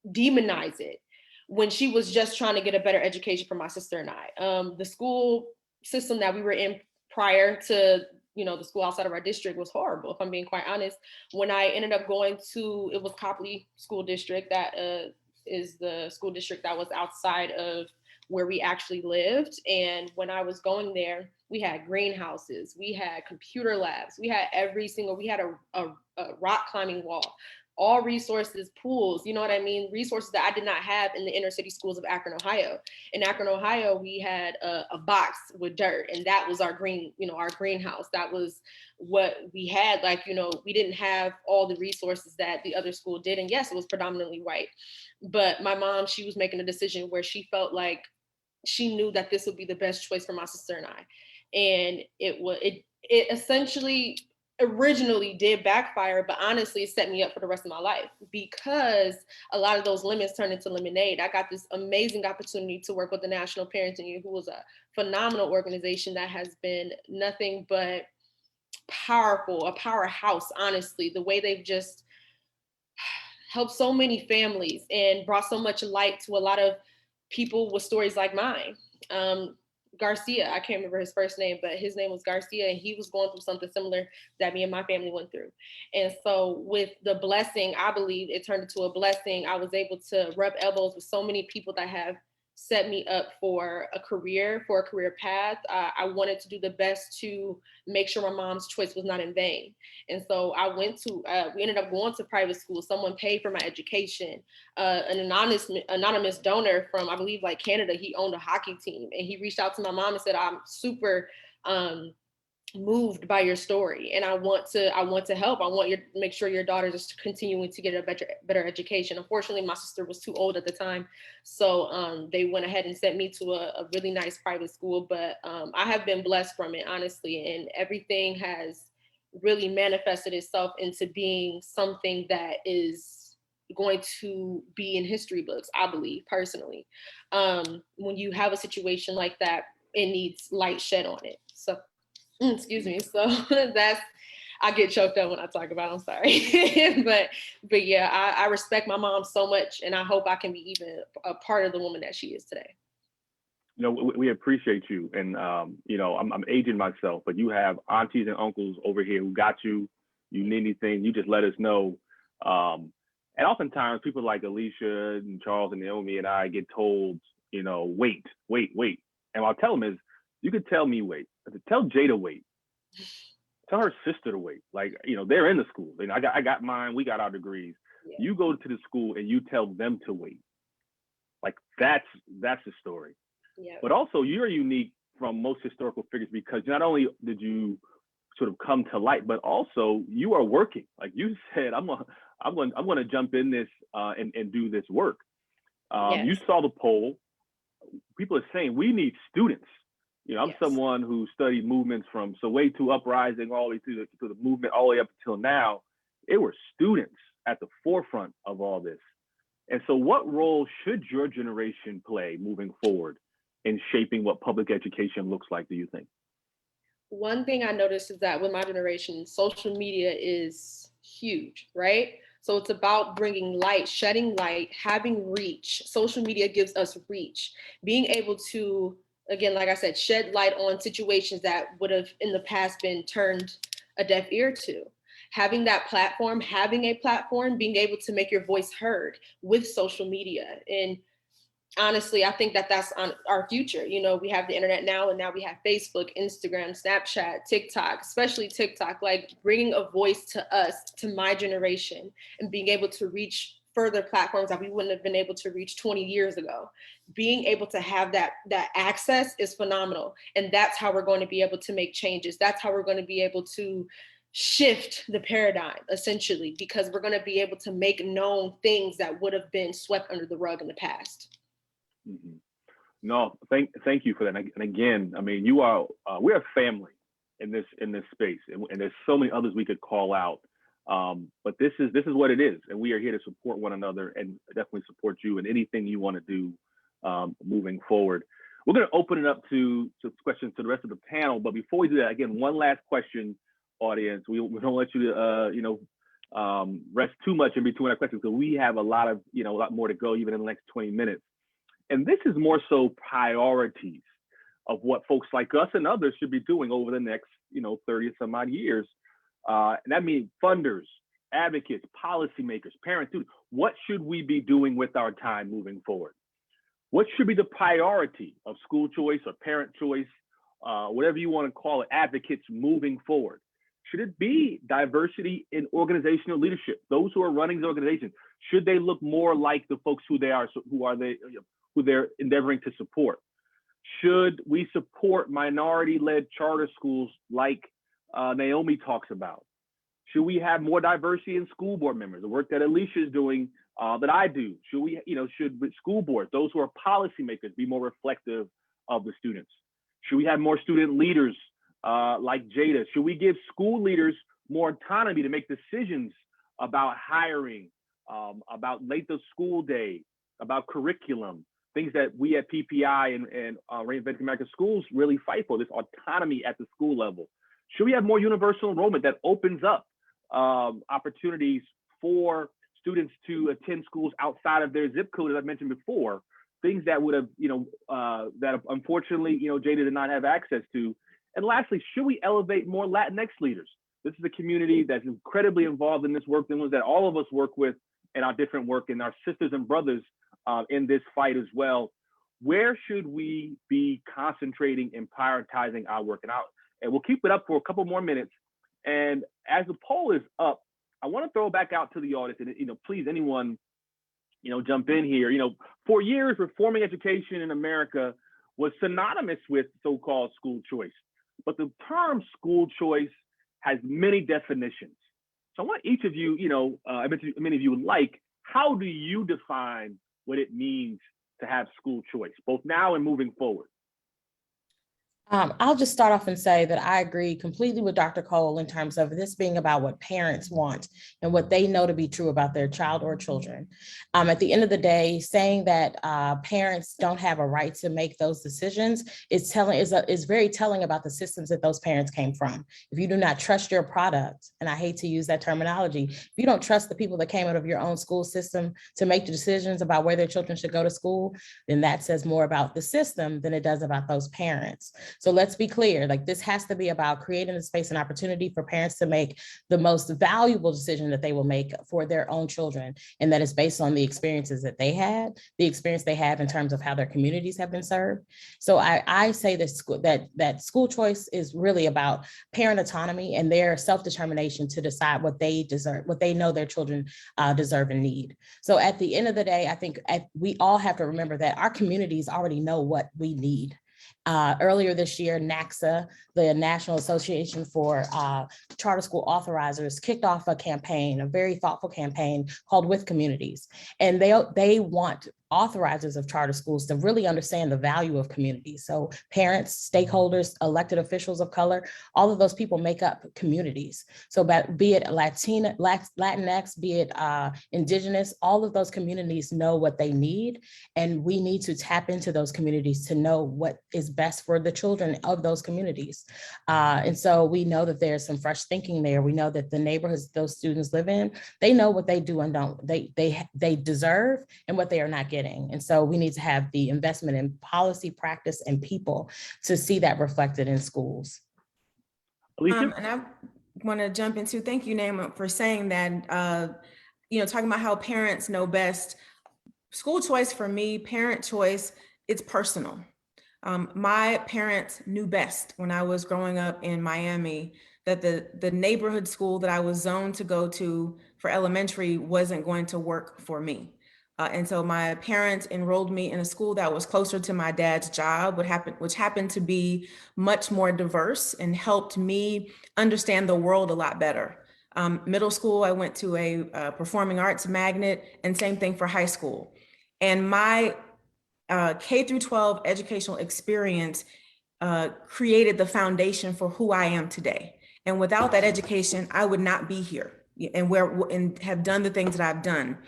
[SPEAKER 4] demonize it, when she was just trying to get a better education for my sister and I. The school system that we were in prior to the school outside of our district was horrible, if I'm being quite honest. When I ended up going to, it was Copley School District, that is the school district that was outside of where we actually lived. And when I was going there, we had greenhouses, we had computer labs, we had we had a rock climbing wall, all resources, pools, you know what I mean? Resources that I did not have in the inner city schools of Akron, Ohio. In Akron, Ohio, we had a box with dirt, and that was our greenhouse. That was what we had. We didn't have all the resources that the other school did. And yes, it was predominantly white. But my mom, she was making a decision where she felt like she knew that this would be the best choice for my sister and I. And it essentially originally did backfire, but honestly, it set me up for the rest of my life because a lot of those lemons turned into lemonade. I got this amazing opportunity to work with the National Parents Union, who was a phenomenal organization that has been nothing but powerful, a powerhouse, honestly. The way they've just helped so many families and brought so much light to a lot of people with stories like mine. Garcia, I can't remember his first name, but his name was Garcia, and he was going through something similar that me and my family went through. And so with the blessing, I believe it turned into a blessing. I was able to rub elbows with so many people that have set me up for a career path. I wanted to do the best to make sure my mom's choice was not in vain. And so we ended up going to private school. Someone paid for my education. An anonymous donor from, I believe, like Canada, he owned a hockey team. And he reached out to my mom and said, I'm super moved by your story, and I want to help. I want you to make sure your daughter is continuing to get a better education. Unfortunately, my sister was too old at the time, so they went ahead and sent me to a really nice private school. But I have been blessed from it, honestly, and everything has really manifested itself into being something that is going to be in history books, I believe, personally. When you have a situation like that, it needs light shed on it. So excuse me. So I get choked up when I talk about it, I'm sorry. but yeah, I respect my mom so much, and I hope I can be even a part of the woman that she is today.
[SPEAKER 1] We appreciate you. And, I'm aging myself, but you have aunties and uncles over here who got you. You need anything, you just let us know. And oftentimes people like Alicia and Charles and Naomi and I get told, wait. And what I'll tell them is, you could tell me wait. Tell Jay to wait. Tell her sister to wait. Like, they're in the school. I got mine. We got our degrees. Yeah. You go to the school and you tell them to wait. Like, that's the story. Yeah. But also, you're unique from most historical figures because not only did you sort of come to light, but also you are working. Like you said, I'm gonna jump in this and do this work. Yes. You saw the poll. People are saying we need students. I'm yes. someone who studied movements from Soweto uprising all the way to the movement all the way up until now. It were students at the forefront of all this. And so what role should your generation play moving forward in shaping what public education looks like, do you think?
[SPEAKER 4] One thing I noticed is that with my generation, social media is huge, right? So it's about bringing light, shedding light, having reach. Social media gives us reach, being able to, again, like I said, shed light on situations that would have in the past been turned a deaf ear to. Having that platform, having a platform, being able to make your voice heard with social media. And honestly, I think that that's on our future. We have the internet now, and now we have Facebook, Instagram, Snapchat, TikTok, especially TikTok, like bringing a voice to us, to my generation, and being able to reach further platforms that we wouldn't have been able to reach 20 years ago. Being able to have that access is phenomenal. And that's how we're going to be able to make changes. That's how we're going to be able to shift the paradigm, essentially, because we're going to be able to make known things that would have been swept under the rug in the past.
[SPEAKER 1] Mm-hmm. No, thank you for that. And again, I mean, we're a family in this space, and there's so many others we could call out. But this is what it is, and we are here to support one another and definitely support you in anything you want to do moving forward. We're going to open it up to questions to the rest of the panel, but before we do that, again, one last question, audience. We don't let you rest too much in between our questions because we have a lot more to go even in the next 20 minutes. And this is more so priorities of what folks like us and others should be doing over the next 30 some odd years. And that means funders, advocates, policymakers, parents, students. What should we be doing with our time moving forward? What should be the priority of school choice or parent choice, whatever you want to call it, advocates moving forward? Should it be diversity in organizational leadership? Those who are running the organization, should they look more like the folks who they're endeavoring to support? Should we support minority-led charter schools like Naomi talks about? Should we have more diversity in school board members? The work that Alicia is doing, that I do. Should school boards, those who are policymakers, be more reflective of the students? Should we have more student leaders like Jada? Should we give school leaders more autonomy to make decisions about hiring, about length of school day, about curriculum, things that we at PPI and Reinventing America Schools really fight for, this autonomy at the school level? Should we have more universal enrollment that opens up opportunities for students to attend schools outside of their zip code, as I mentioned before, things that would have, that unfortunately, Jada did not have access to? And lastly, should we elevate more Latinx leaders? This is a community that's incredibly involved in this work, the ones that all of us work with in our different work, and our sisters and brothers in this fight as well. Where should we be concentrating and prioritizing our work? And we'll keep it up for a couple more minutes. And as the poll is up, I want to throw it back out to the audience, and please, anyone, jump in here. For years, reforming education in America was synonymous with so-called school choice, but the term school choice has many definitions. So I want each of you, I bet many of you would like, how do you define what it means to have school choice, both now and moving forward?
[SPEAKER 3] I'll just start off and say that I agree completely with Dr. Cole in terms of this being about what parents want and what they know to be true about their child or children. At the end of the day, saying that parents don't have a right to make those decisions is very telling about the systems that those parents came from. If you do not trust your product, and I hate to use that terminology, if you don't trust the people that came out of your own school system to make the decisions about where their children should go to school, then that says more about the system than it does about those parents. So let's be clear, like this has to be about creating a space and opportunity for parents to make the most valuable decision that they will make for their own children. And that is based on the experiences that they had, the experience they have in terms of how their communities have been served. So I say that school choice is really about parent autonomy and their self-determination to decide what they deserve, what they know their children deserve and need. So at the end of the day, I think we all have to remember that our communities already know what we need. Earlier this year, NACSA, the National Association for Charter School Authorizers, kicked off a campaign, a very thoughtful campaign called With Communities. And they want authorizers of charter schools to really understand the value of communities. So parents, stakeholders, elected officials of color, all of those people make up communities. So be it Latinx, be it Indigenous, all of those communities know what they need. And we need to tap into those communities to know what is best for the children of those communities. And so we know that there's some fresh thinking there. We know that the neighborhoods those students live in, they know what they do and don't, they deserve and what they are not getting. And so we need to have the investment in policy, practice, and people to see that reflected in schools.
[SPEAKER 1] Alicia?
[SPEAKER 2] And I want to jump into, thank you, Naima, for saying that, talking about how parents know best. School choice for me, parent choice, it's personal. My parents knew best when I was growing up in Miami that the neighborhood school that I was zoned to go to for elementary wasn't going to work for me. And so my parents enrolled me in a school that was closer to my dad's job, which happened to be much more diverse and helped me understand the world a lot better. Middle school, I went to a performing arts magnet, and same thing for high school. And my K through 12 educational experience created the foundation for who I am today. And without that education, I would not be here and have done the things that I've done.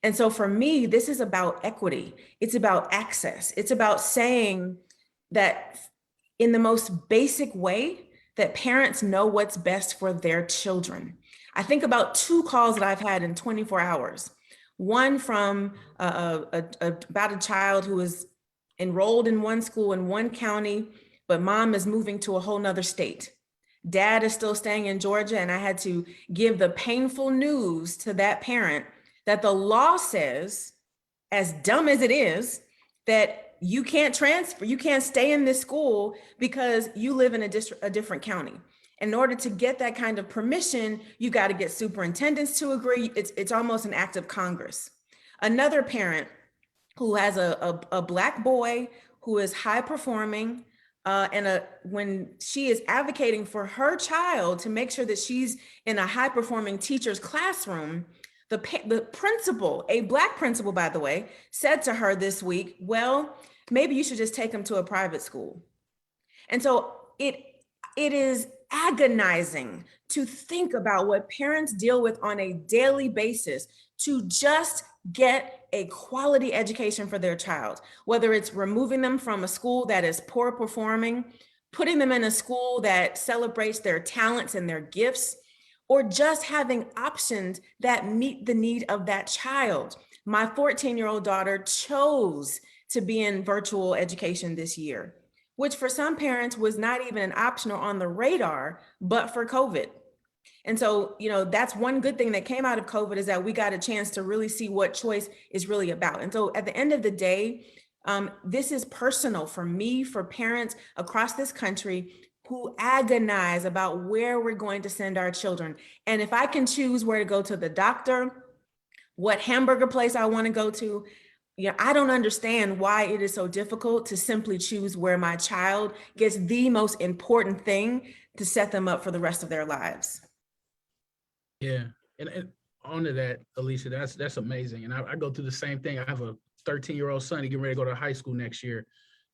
[SPEAKER 2] And so for me, this is about equity. It's about access. It's about saying that in the most basic way that parents know what's best for their children. I think about 2 calls that I've had in 24 hours. One from about a child who was enrolled in one school in one county, but mom is moving to a whole nother state. Dad is still staying in Georgia, and I had to give the painful news to that parent that the law says, as dumb as it is, that you can't transfer, you can't stay in this school because you live in a different county. In order to get that kind of permission, you got to get superintendents to agree. It's almost an act of Congress. Another parent who has a Black boy who is high performing, and when she is advocating for her child to make sure that she's in a high performing teacher's classroom, the principal, a Black principal, by the way, said to her this week, well, maybe you should just take him to a private school. And so It is agonizing to think about what parents deal with on a daily basis to just get a quality education for their child, whether it's removing them from a school that is poor performing, putting them in a school that celebrates their talents and their gifts, or just having options that meet the need of that child. My 14-year-old daughter chose to be in virtual education this year, which for some parents was not even an option or on the radar, but for COVID. And so, that's one good thing that came out of COVID, is that we got a chance to really see what choice is really about. And so at the end of the day, this is personal for me, for parents across this country who agonize about where we're going to send our children. And if I can choose where to go to the doctor, what hamburger place I want to go to, I don't understand why it is so difficult to simply choose where my child gets the most important thing to set them up for the rest of their lives.
[SPEAKER 5] Yeah, and onto that, Alicia, that's amazing. And I go through the same thing. I have a 13-year-old son. He getting ready to go to high school next year.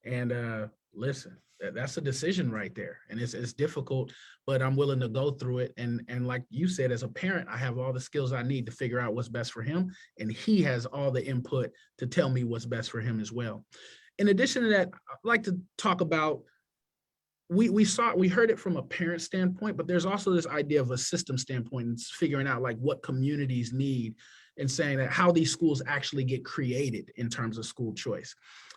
[SPEAKER 5] And listen, that's a decision right there. And it's difficult, but I'm willing to go through it. And like you said, as a parent, I have all the skills I need to figure out what's best for him. And he has all the input to tell me what's best for him as well. In addition to that, I'd like to talk about, we heard it from a parent standpoint, but there's also this idea of a system standpoint and figuring out like what communities need, and saying that how these schools actually get created in terms of school choice.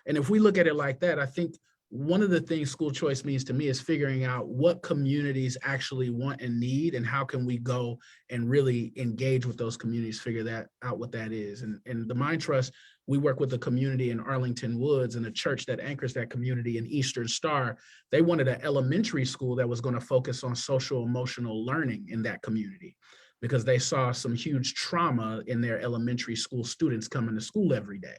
[SPEAKER 5] And if we look at it like that, I think one of the things school choice means to me is figuring out what communities actually want and need, and how can we go and really engage with those communities, figure that out, what that is. And the Mind Trust, we work with the community in Arlington Woods, and a church that anchors that community in Eastern Star. They wanted an elementary school that was going to focus on social emotional learning in that community, because they saw some huge trauma in their elementary school students coming to school every day.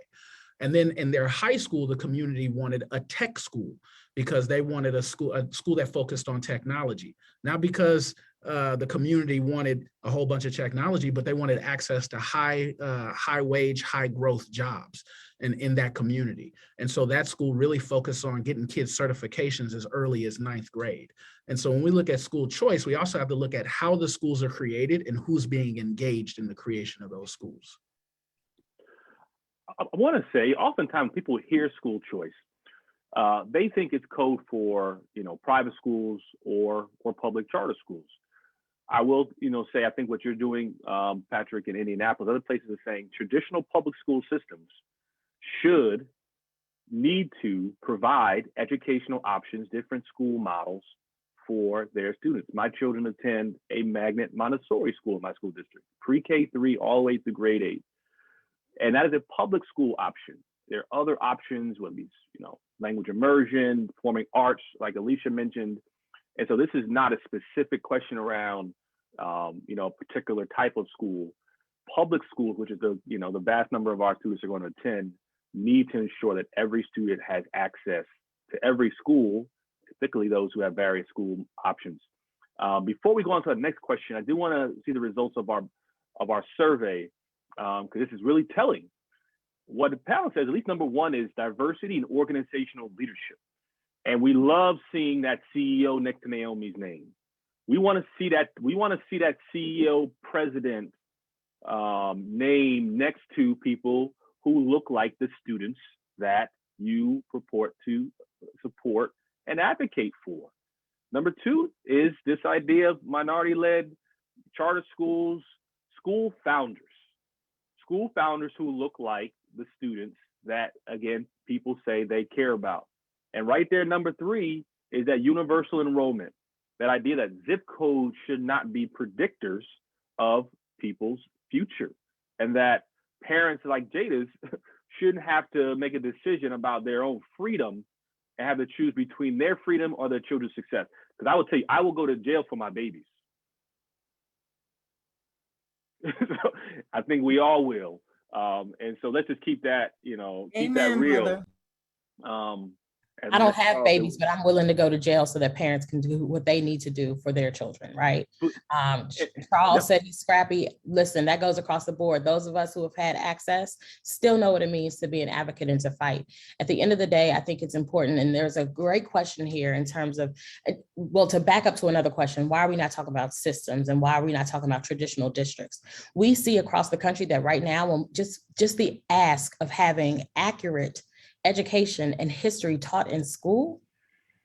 [SPEAKER 5] And then in their high school, the community wanted a tech school, because they wanted a school that focused on technology, not because the community wanted a whole bunch of technology, but they wanted access to high wage, high growth jobs in that community. And so that school really focused on getting kids certifications as early as 9th grade. And so when we look at school choice, we also have to look at how the schools are created and who's being engaged in the creation of those schools.
[SPEAKER 1] I want to say, oftentimes people hear school choice, they think it's code for private schools or public charter schools. I will say, I think what you're doing, Patrick, in Indianapolis, other places are saying traditional public school systems need to provide educational options, different school models for their students. My children attend a magnet Montessori school in my school district, pre-K3 all the way through grade 8. And that is a public school option. There are other options, whether it's, language immersion, performing arts, like Alicia mentioned. And so this is not a specific question around, a particular type of school. Public schools, which is the vast number of our students are going to attend, need to ensure that every student has access to every school, particularly those who have various school options. Before we go on to the next question, I do want to see the results of our survey, because this is really telling. What the panel says, at least number one, is diversity and organizational leadership. And we love seeing that CEO next to Naomi's name. We want to see that. We want to see that CEO president name next to people who look like the students that you purport to support and advocate for. Number two is this idea of minority-led charter schools, school founders who look like the students that, again, people say they care about. And right there, number three, is that universal enrollment, that idea that zip codes should not be predictors of people's future, and that parents like Jada's shouldn't have to make a decision about their own freedom and have to choose between their freedom or their children's success. Because I will tell you, I will go to jail for my babies. So I think we all will. And so let's just keep that, keep that real. As
[SPEAKER 3] I don't
[SPEAKER 1] Ms.
[SPEAKER 3] have
[SPEAKER 1] Charles
[SPEAKER 3] babies, but I'm willing to go to jail so that parents can do what they need to do for their children, right? Charles
[SPEAKER 1] Yep.
[SPEAKER 3] said he's scrappy. Listen, that goes across the board. Those of us who have had access still know what it means to be an advocate and to fight. At the end of the day, I think it's important. And there's a great question here in terms of, well, to back up to another question, why are we not talking about systems and why are we not talking about traditional districts? We see across the country that right now, just the ask of having accurate education and history taught in school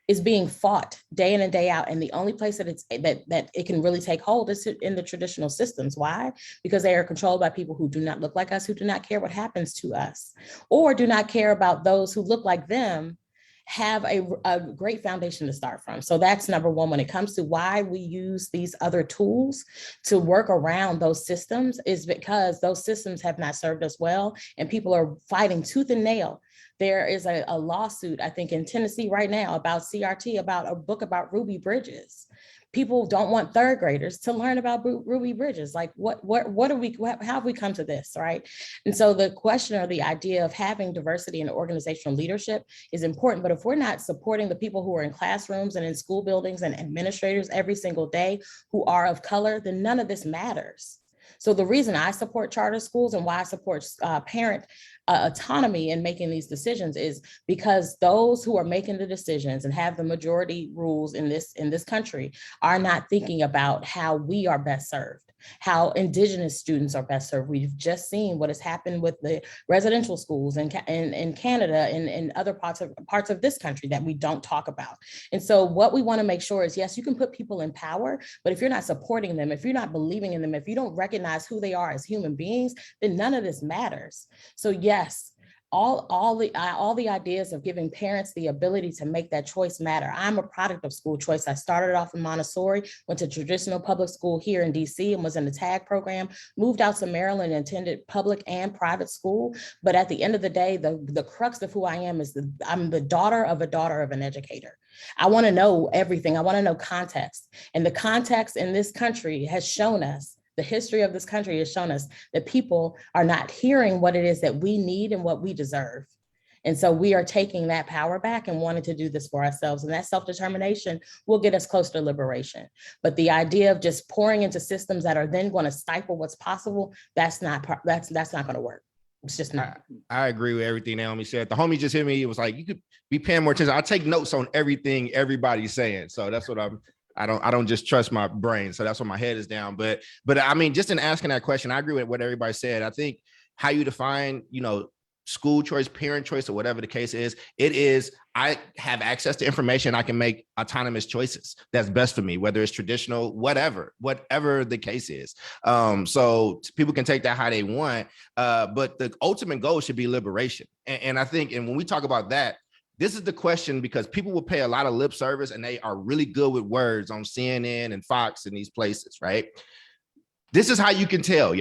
[SPEAKER 3] is being fought day in and day out. And the only place that it can really take hold is in the traditional systems. Why? Because they are controlled by people who do not look like us, who do not care what happens to us, or do not care about those who look like them have a great foundation to start from. So that's number one. When it comes to why we use these other tools to work around those systems, is because those systems have not served us well, and people are fighting tooth and nail. There is a lawsuit, I think, in Tennessee right now about CRT, about a book about Ruby Bridges. People don't want third graders to learn about Ruby Bridges. Like, how have we come to this, right? And so the question or the idea of having diversity in organizational leadership is important, but if we're not supporting the people who are in classrooms and in school buildings and administrators every single day who are of color, then none of this matters. So the reason I support charter schools and why I support parent autonomy in making these decisions is because those who are making the decisions and have the majority rules in this country are not thinking about how we are best served, how Indigenous students are best served. We've just seen what has happened with the residential schools in Canada and other parts of this country that we don't talk about. And so what we want to make sure is, yes, you can put people in power, but if you're not supporting them, if you're not believing in them, if you don't recognize who they are as human beings, then none of this matters. So yes, all the ideas of giving parents the ability to make that choice matter. I'm a product of school choice. I started off in Montessori, went to traditional public school here in DC and was in the TAG program, moved out to Maryland and attended public and private school. But at the end of the day, the crux of who I am is I'm the daughter of an educator. I want to know everything. I want to know context. And the context in this country has shown us, the history of this country has shown us that people are not hearing what it is that we need and what we deserve. And so we are taking that power back and wanting to do this for ourselves. And that self-determination will get us close to liberation. But the idea of just pouring into systems that are then going to stifle what's possible, that's not going to work. It's just not.
[SPEAKER 6] I agree with everything Naomi said. The homie just hit me. It was like, you could be paying more attention. I take notes on everything everybody's saying. So that's what I don't just trust my brain. So that's why my head is down. But I mean, just in asking that question, I agree with what everybody said. I think how you define, school choice, parent choice, or whatever the case is, I have access to information. I can make autonomous choices that's best for me, whether it's traditional, whatever the case is. So people can take that how they want. But the ultimate goal should be liberation. And I think, and when we talk about that, this is the question, because people will pay a lot of lip service and they are really good with words on CNN and Fox and these places, right? This is how you can tell,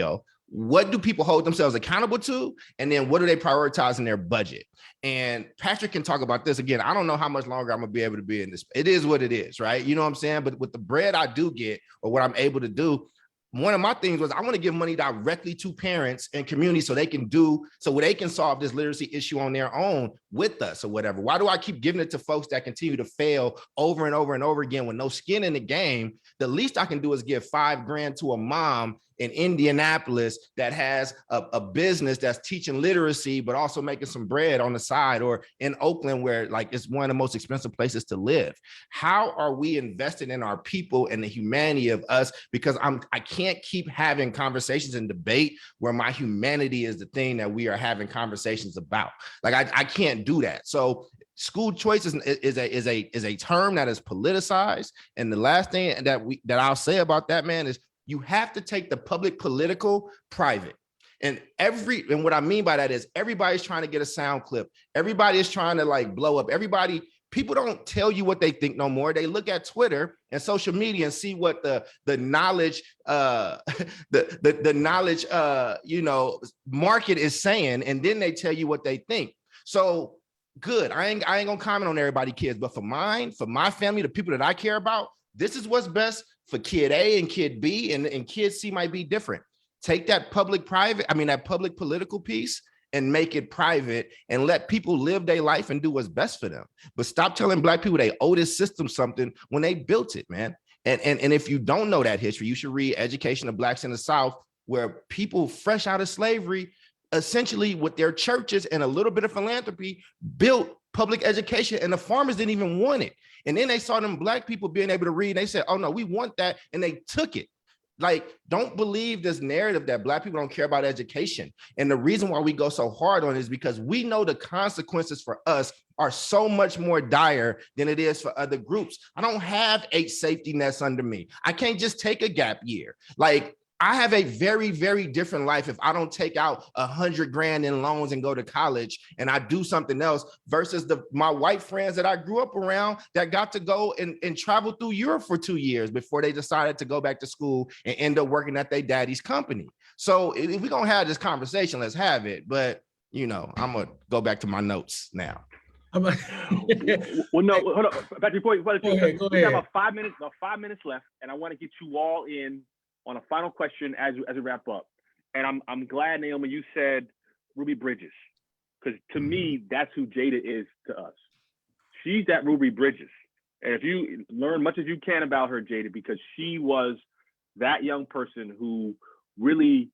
[SPEAKER 6] what do people hold themselves accountable to? And then what do they prioritize in their budget? And Patrick can talk about this again. I don't know how much longer I'm gonna be able to be in this. It is what it is, right? You know what I'm saying? But with the bread I do get, or what I'm able to do, one of my things was I want to give money directly to parents and communities so they can solve this literacy issue on their own with us or whatever. Why do I keep giving it to folks that continue to fail over and over and over again with no skin in the game? The least I can do is give $5,000 to a mom in Indianapolis that has a business that's teaching literacy, but also making some bread on the side, or in Oakland where it's one of the most expensive places to live. How are we invested in our people and the humanity of us? Because I can't keep having conversations and debate where my humanity is the thing that we are having conversations about. I can't do that. So school choice is a term that is politicized. And the last thing that I'll say about that, man, is you have to take the public political private. And what I mean by that is everybody's trying to get a sound clip. Everybody is trying to blow up. People don't tell you what they think no more. They look at Twitter and social media and see what the knowledge the knowledge market is saying, and then they tell you what they think. So good. I ain't gonna comment on everybody's kids, but for my family, the people that I care about, this is what's best for kid A and kid B, and kid C might be different. Take that public political piece and make it private and let people live their life and do what's best for them. But stop telling Black people they owe this system something when they built it, man. And if you don't know that history, you should read Education of Blacks in the South, where people fresh out of slavery, essentially with their churches and a little bit of philanthropy, built public education, and the farmers didn't even want it. And then they saw them Black people being able to read, and they said, oh no, we want that, and they took it. Like, don't believe this narrative that Black people don't care about education. And the reason why we go so hard on it is because we know the consequences for us are so much more dire than it is for other groups. I don't have 8 safety nets under me. I can't just take a gap year. Like, I have a very, very different life if I don't take out 100 grand in loans and go to college and I do something else versus my white friends that I grew up around that got to go and travel through Europe for 2 years before they decided to go back to school and end up working at their daddy's company. So if we're gonna have this conversation, let's have it. But I'm gonna go back to my notes now.
[SPEAKER 1] Well, no, hold on. Patrick, go ahead. We have about 5 minutes left, and I want to get you all in on a final question as we wrap up. And I'm glad, Naomi, you said Ruby Bridges, because to me, that's who Jada is to us. She's that Ruby Bridges. And if you learn much as you can about her, Jada, because she was that young person who really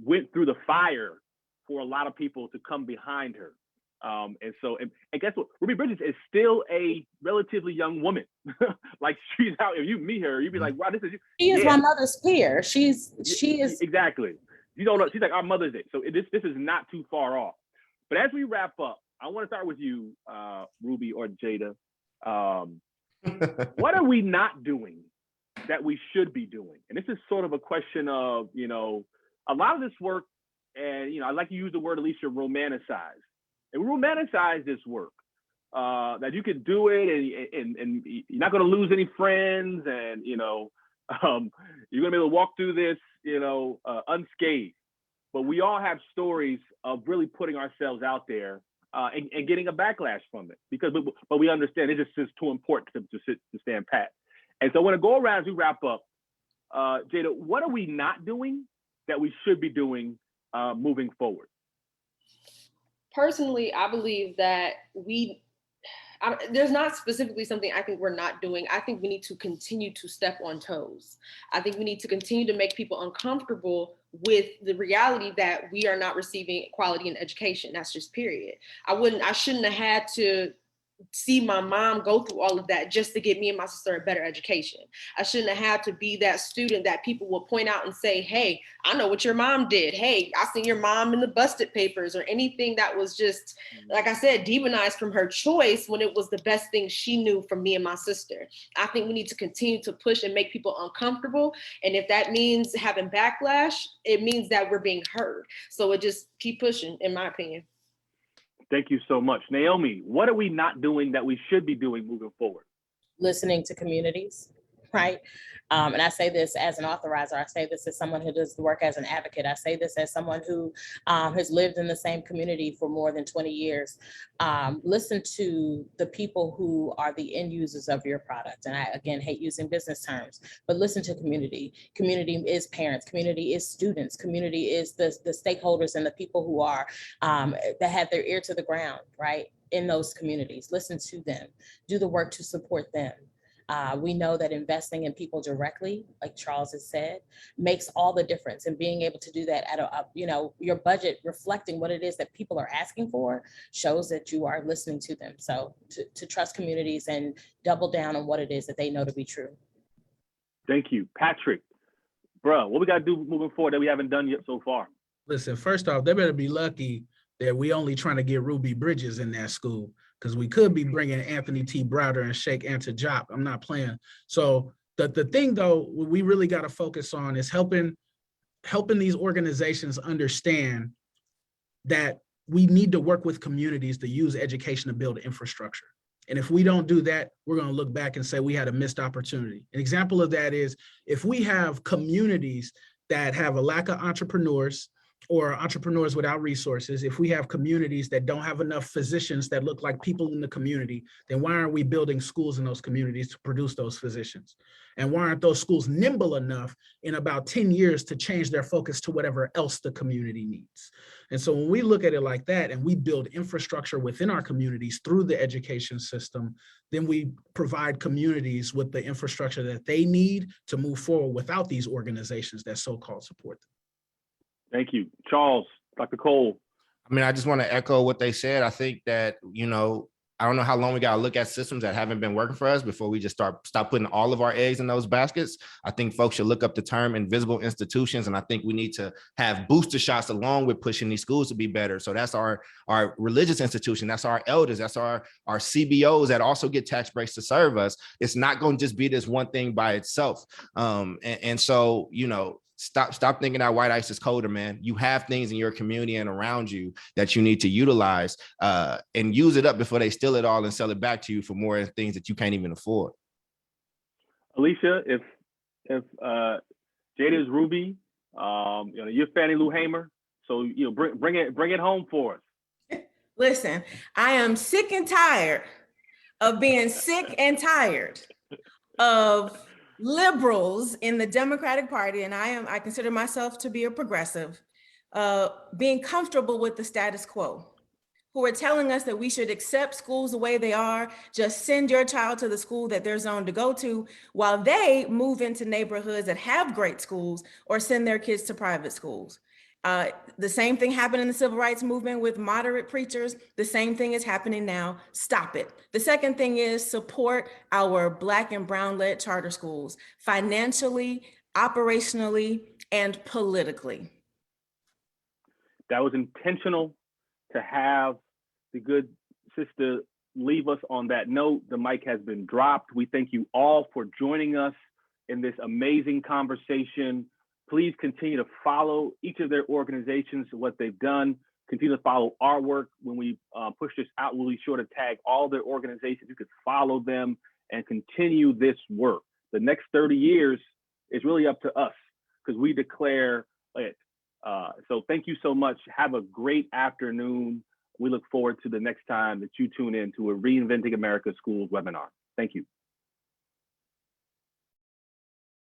[SPEAKER 1] went through the fire for a lot of people to come behind her. And guess what? Ruby Bridges is still a relatively young woman. Like, she's out. If you meet her, you'd be like, "Wow, this is you."
[SPEAKER 3] She is my mother's peer. She is
[SPEAKER 1] exactly. She's like our mother's age. So this is not too far off. But as we wrap up, I want to start with you, Ruby or Jada. What are we not doing that we should be doing? And this is sort of a question of, a lot of this work, and I like to use the word, Alicia, romanticize. And we romanticize this work, that you can do it and you're not going to lose any friends, and you're going to be able to walk through this unscathed. But we all have stories of really putting ourselves out there and getting a backlash from it, but we understand it's just too important to stand pat. And so I want to go around as we wrap up. Jada, what are we not doing that we should be doing moving forward?
[SPEAKER 4] Personally, I believe that there's not specifically something I think we're not doing. I think we need to continue to step on toes. I think we need to continue to make people uncomfortable with the reality that we are not receiving quality in education. That's just period. I shouldn't have had to see my mom go through all of that just to get me and my sister a better education. I shouldn't have had to be that student that people will point out and say, hey, I know what your mom did. Hey, I seen your mom in the busted papers, or anything that was just, like I said, demonized from her choice when it was the best thing she knew from me and my sister. I think we need to continue to push and make people uncomfortable. And if that means having backlash, it means that we're being heard. So it just keep pushing, in my opinion.
[SPEAKER 1] Thank you so much. Naomi, what are we not doing that we should be doing moving forward?
[SPEAKER 3] Listening to communities, right? And I say this as an authorizer. I say this as someone who does the work as an advocate. I say this as someone who has lived in the same community for more than 20 years. Listen to the people who are the end users of your product. And I, again, hate using business terms, but listen to community. Community is parents. Community is students. Community is the stakeholders and the people who are, that have their ear to the ground, right? In those communities. Listen to them. Do the work to support them. We know that investing in people directly, like Charles has said, makes all the difference. And being able to do that at your budget reflecting what it is that people are asking for shows that you are listening to them. So to trust communities and double down on what it is that they know to be true.
[SPEAKER 1] Thank you. Patrick, bro, what we got to do moving forward that we haven't done yet so far?
[SPEAKER 5] Listen, first off, they better be lucky that we only trying to get Ruby Bridges in that school, because we could be bringing Anthony T. Browder and Sheikh Anta Diop. I'm not playing. So the thing, though, we really got to focus on is helping these organizations understand that we need to work with communities to use education to build infrastructure. And if we don't do that, we're going to look back and say we had a missed opportunity. An example of that is if we have communities that have a lack of entrepreneurs, or entrepreneurs without resources, if we have communities that don't have enough physicians that look like people in the community, then why aren't we building schools in those communities to produce those physicians? And why aren't those schools nimble enough in about 10 years to change their focus to whatever else the community needs? And so when we look at it like that and we build infrastructure within our communities through the education system, then we provide communities with the infrastructure that they need to move forward without these organizations that so-called support them.
[SPEAKER 1] Thank you. Charles, Dr. Cole.
[SPEAKER 6] I mean, I just want to echo what they said. I think that, you know, I don't know how long we got to look at systems that haven't been working for us before we just stop putting all of our eggs in those baskets. I think folks should look up the term invisible institutions. And I think we need to have booster shots along with pushing these schools to be better. So that's our religious institution. That's our elders. That's our CBOs that also get tax breaks to serve us. It's not going to just be this one thing by itself. And so, you know, Stop thinking that white ice is colder, man. You have things in your community and around you that you need to utilize and use it up before they steal it all and sell it back to you for more things that you can't even afford.
[SPEAKER 1] Alicia, if Jada is Ruby, you know, you're Fannie Lou Hamer, so you know, bring it home for us.
[SPEAKER 2] Listen, I am sick and tired of being sick and tired of liberals in the Democratic Party, and I consider myself to be a progressive, being comfortable with the status quo, who are telling us that we should accept schools the way they are, just send your child to the school that they're zoned to go to, while they move into neighborhoods that have great schools or send their kids to private schools. The same thing happened in the civil rights movement with moderate preachers. The same thing is happening now. Stop it. The second thing is support our Black and Brown-led charter schools financially, operationally, and politically.
[SPEAKER 1] That was intentional to have the good sister leave us on that note. The mic has been dropped. We thank you all for joining us in this amazing conversation. Please continue to follow each of their organizations, what they've done. Continue to follow our work. When we push this out, we'll be sure to tag all their organizations. You can follow them and continue this work. The next 30 years is really up to us because we declare it. So thank you so much. Have a great afternoon. We look forward to the next time that you tune in to a Reinventing America Schools webinar. Thank you.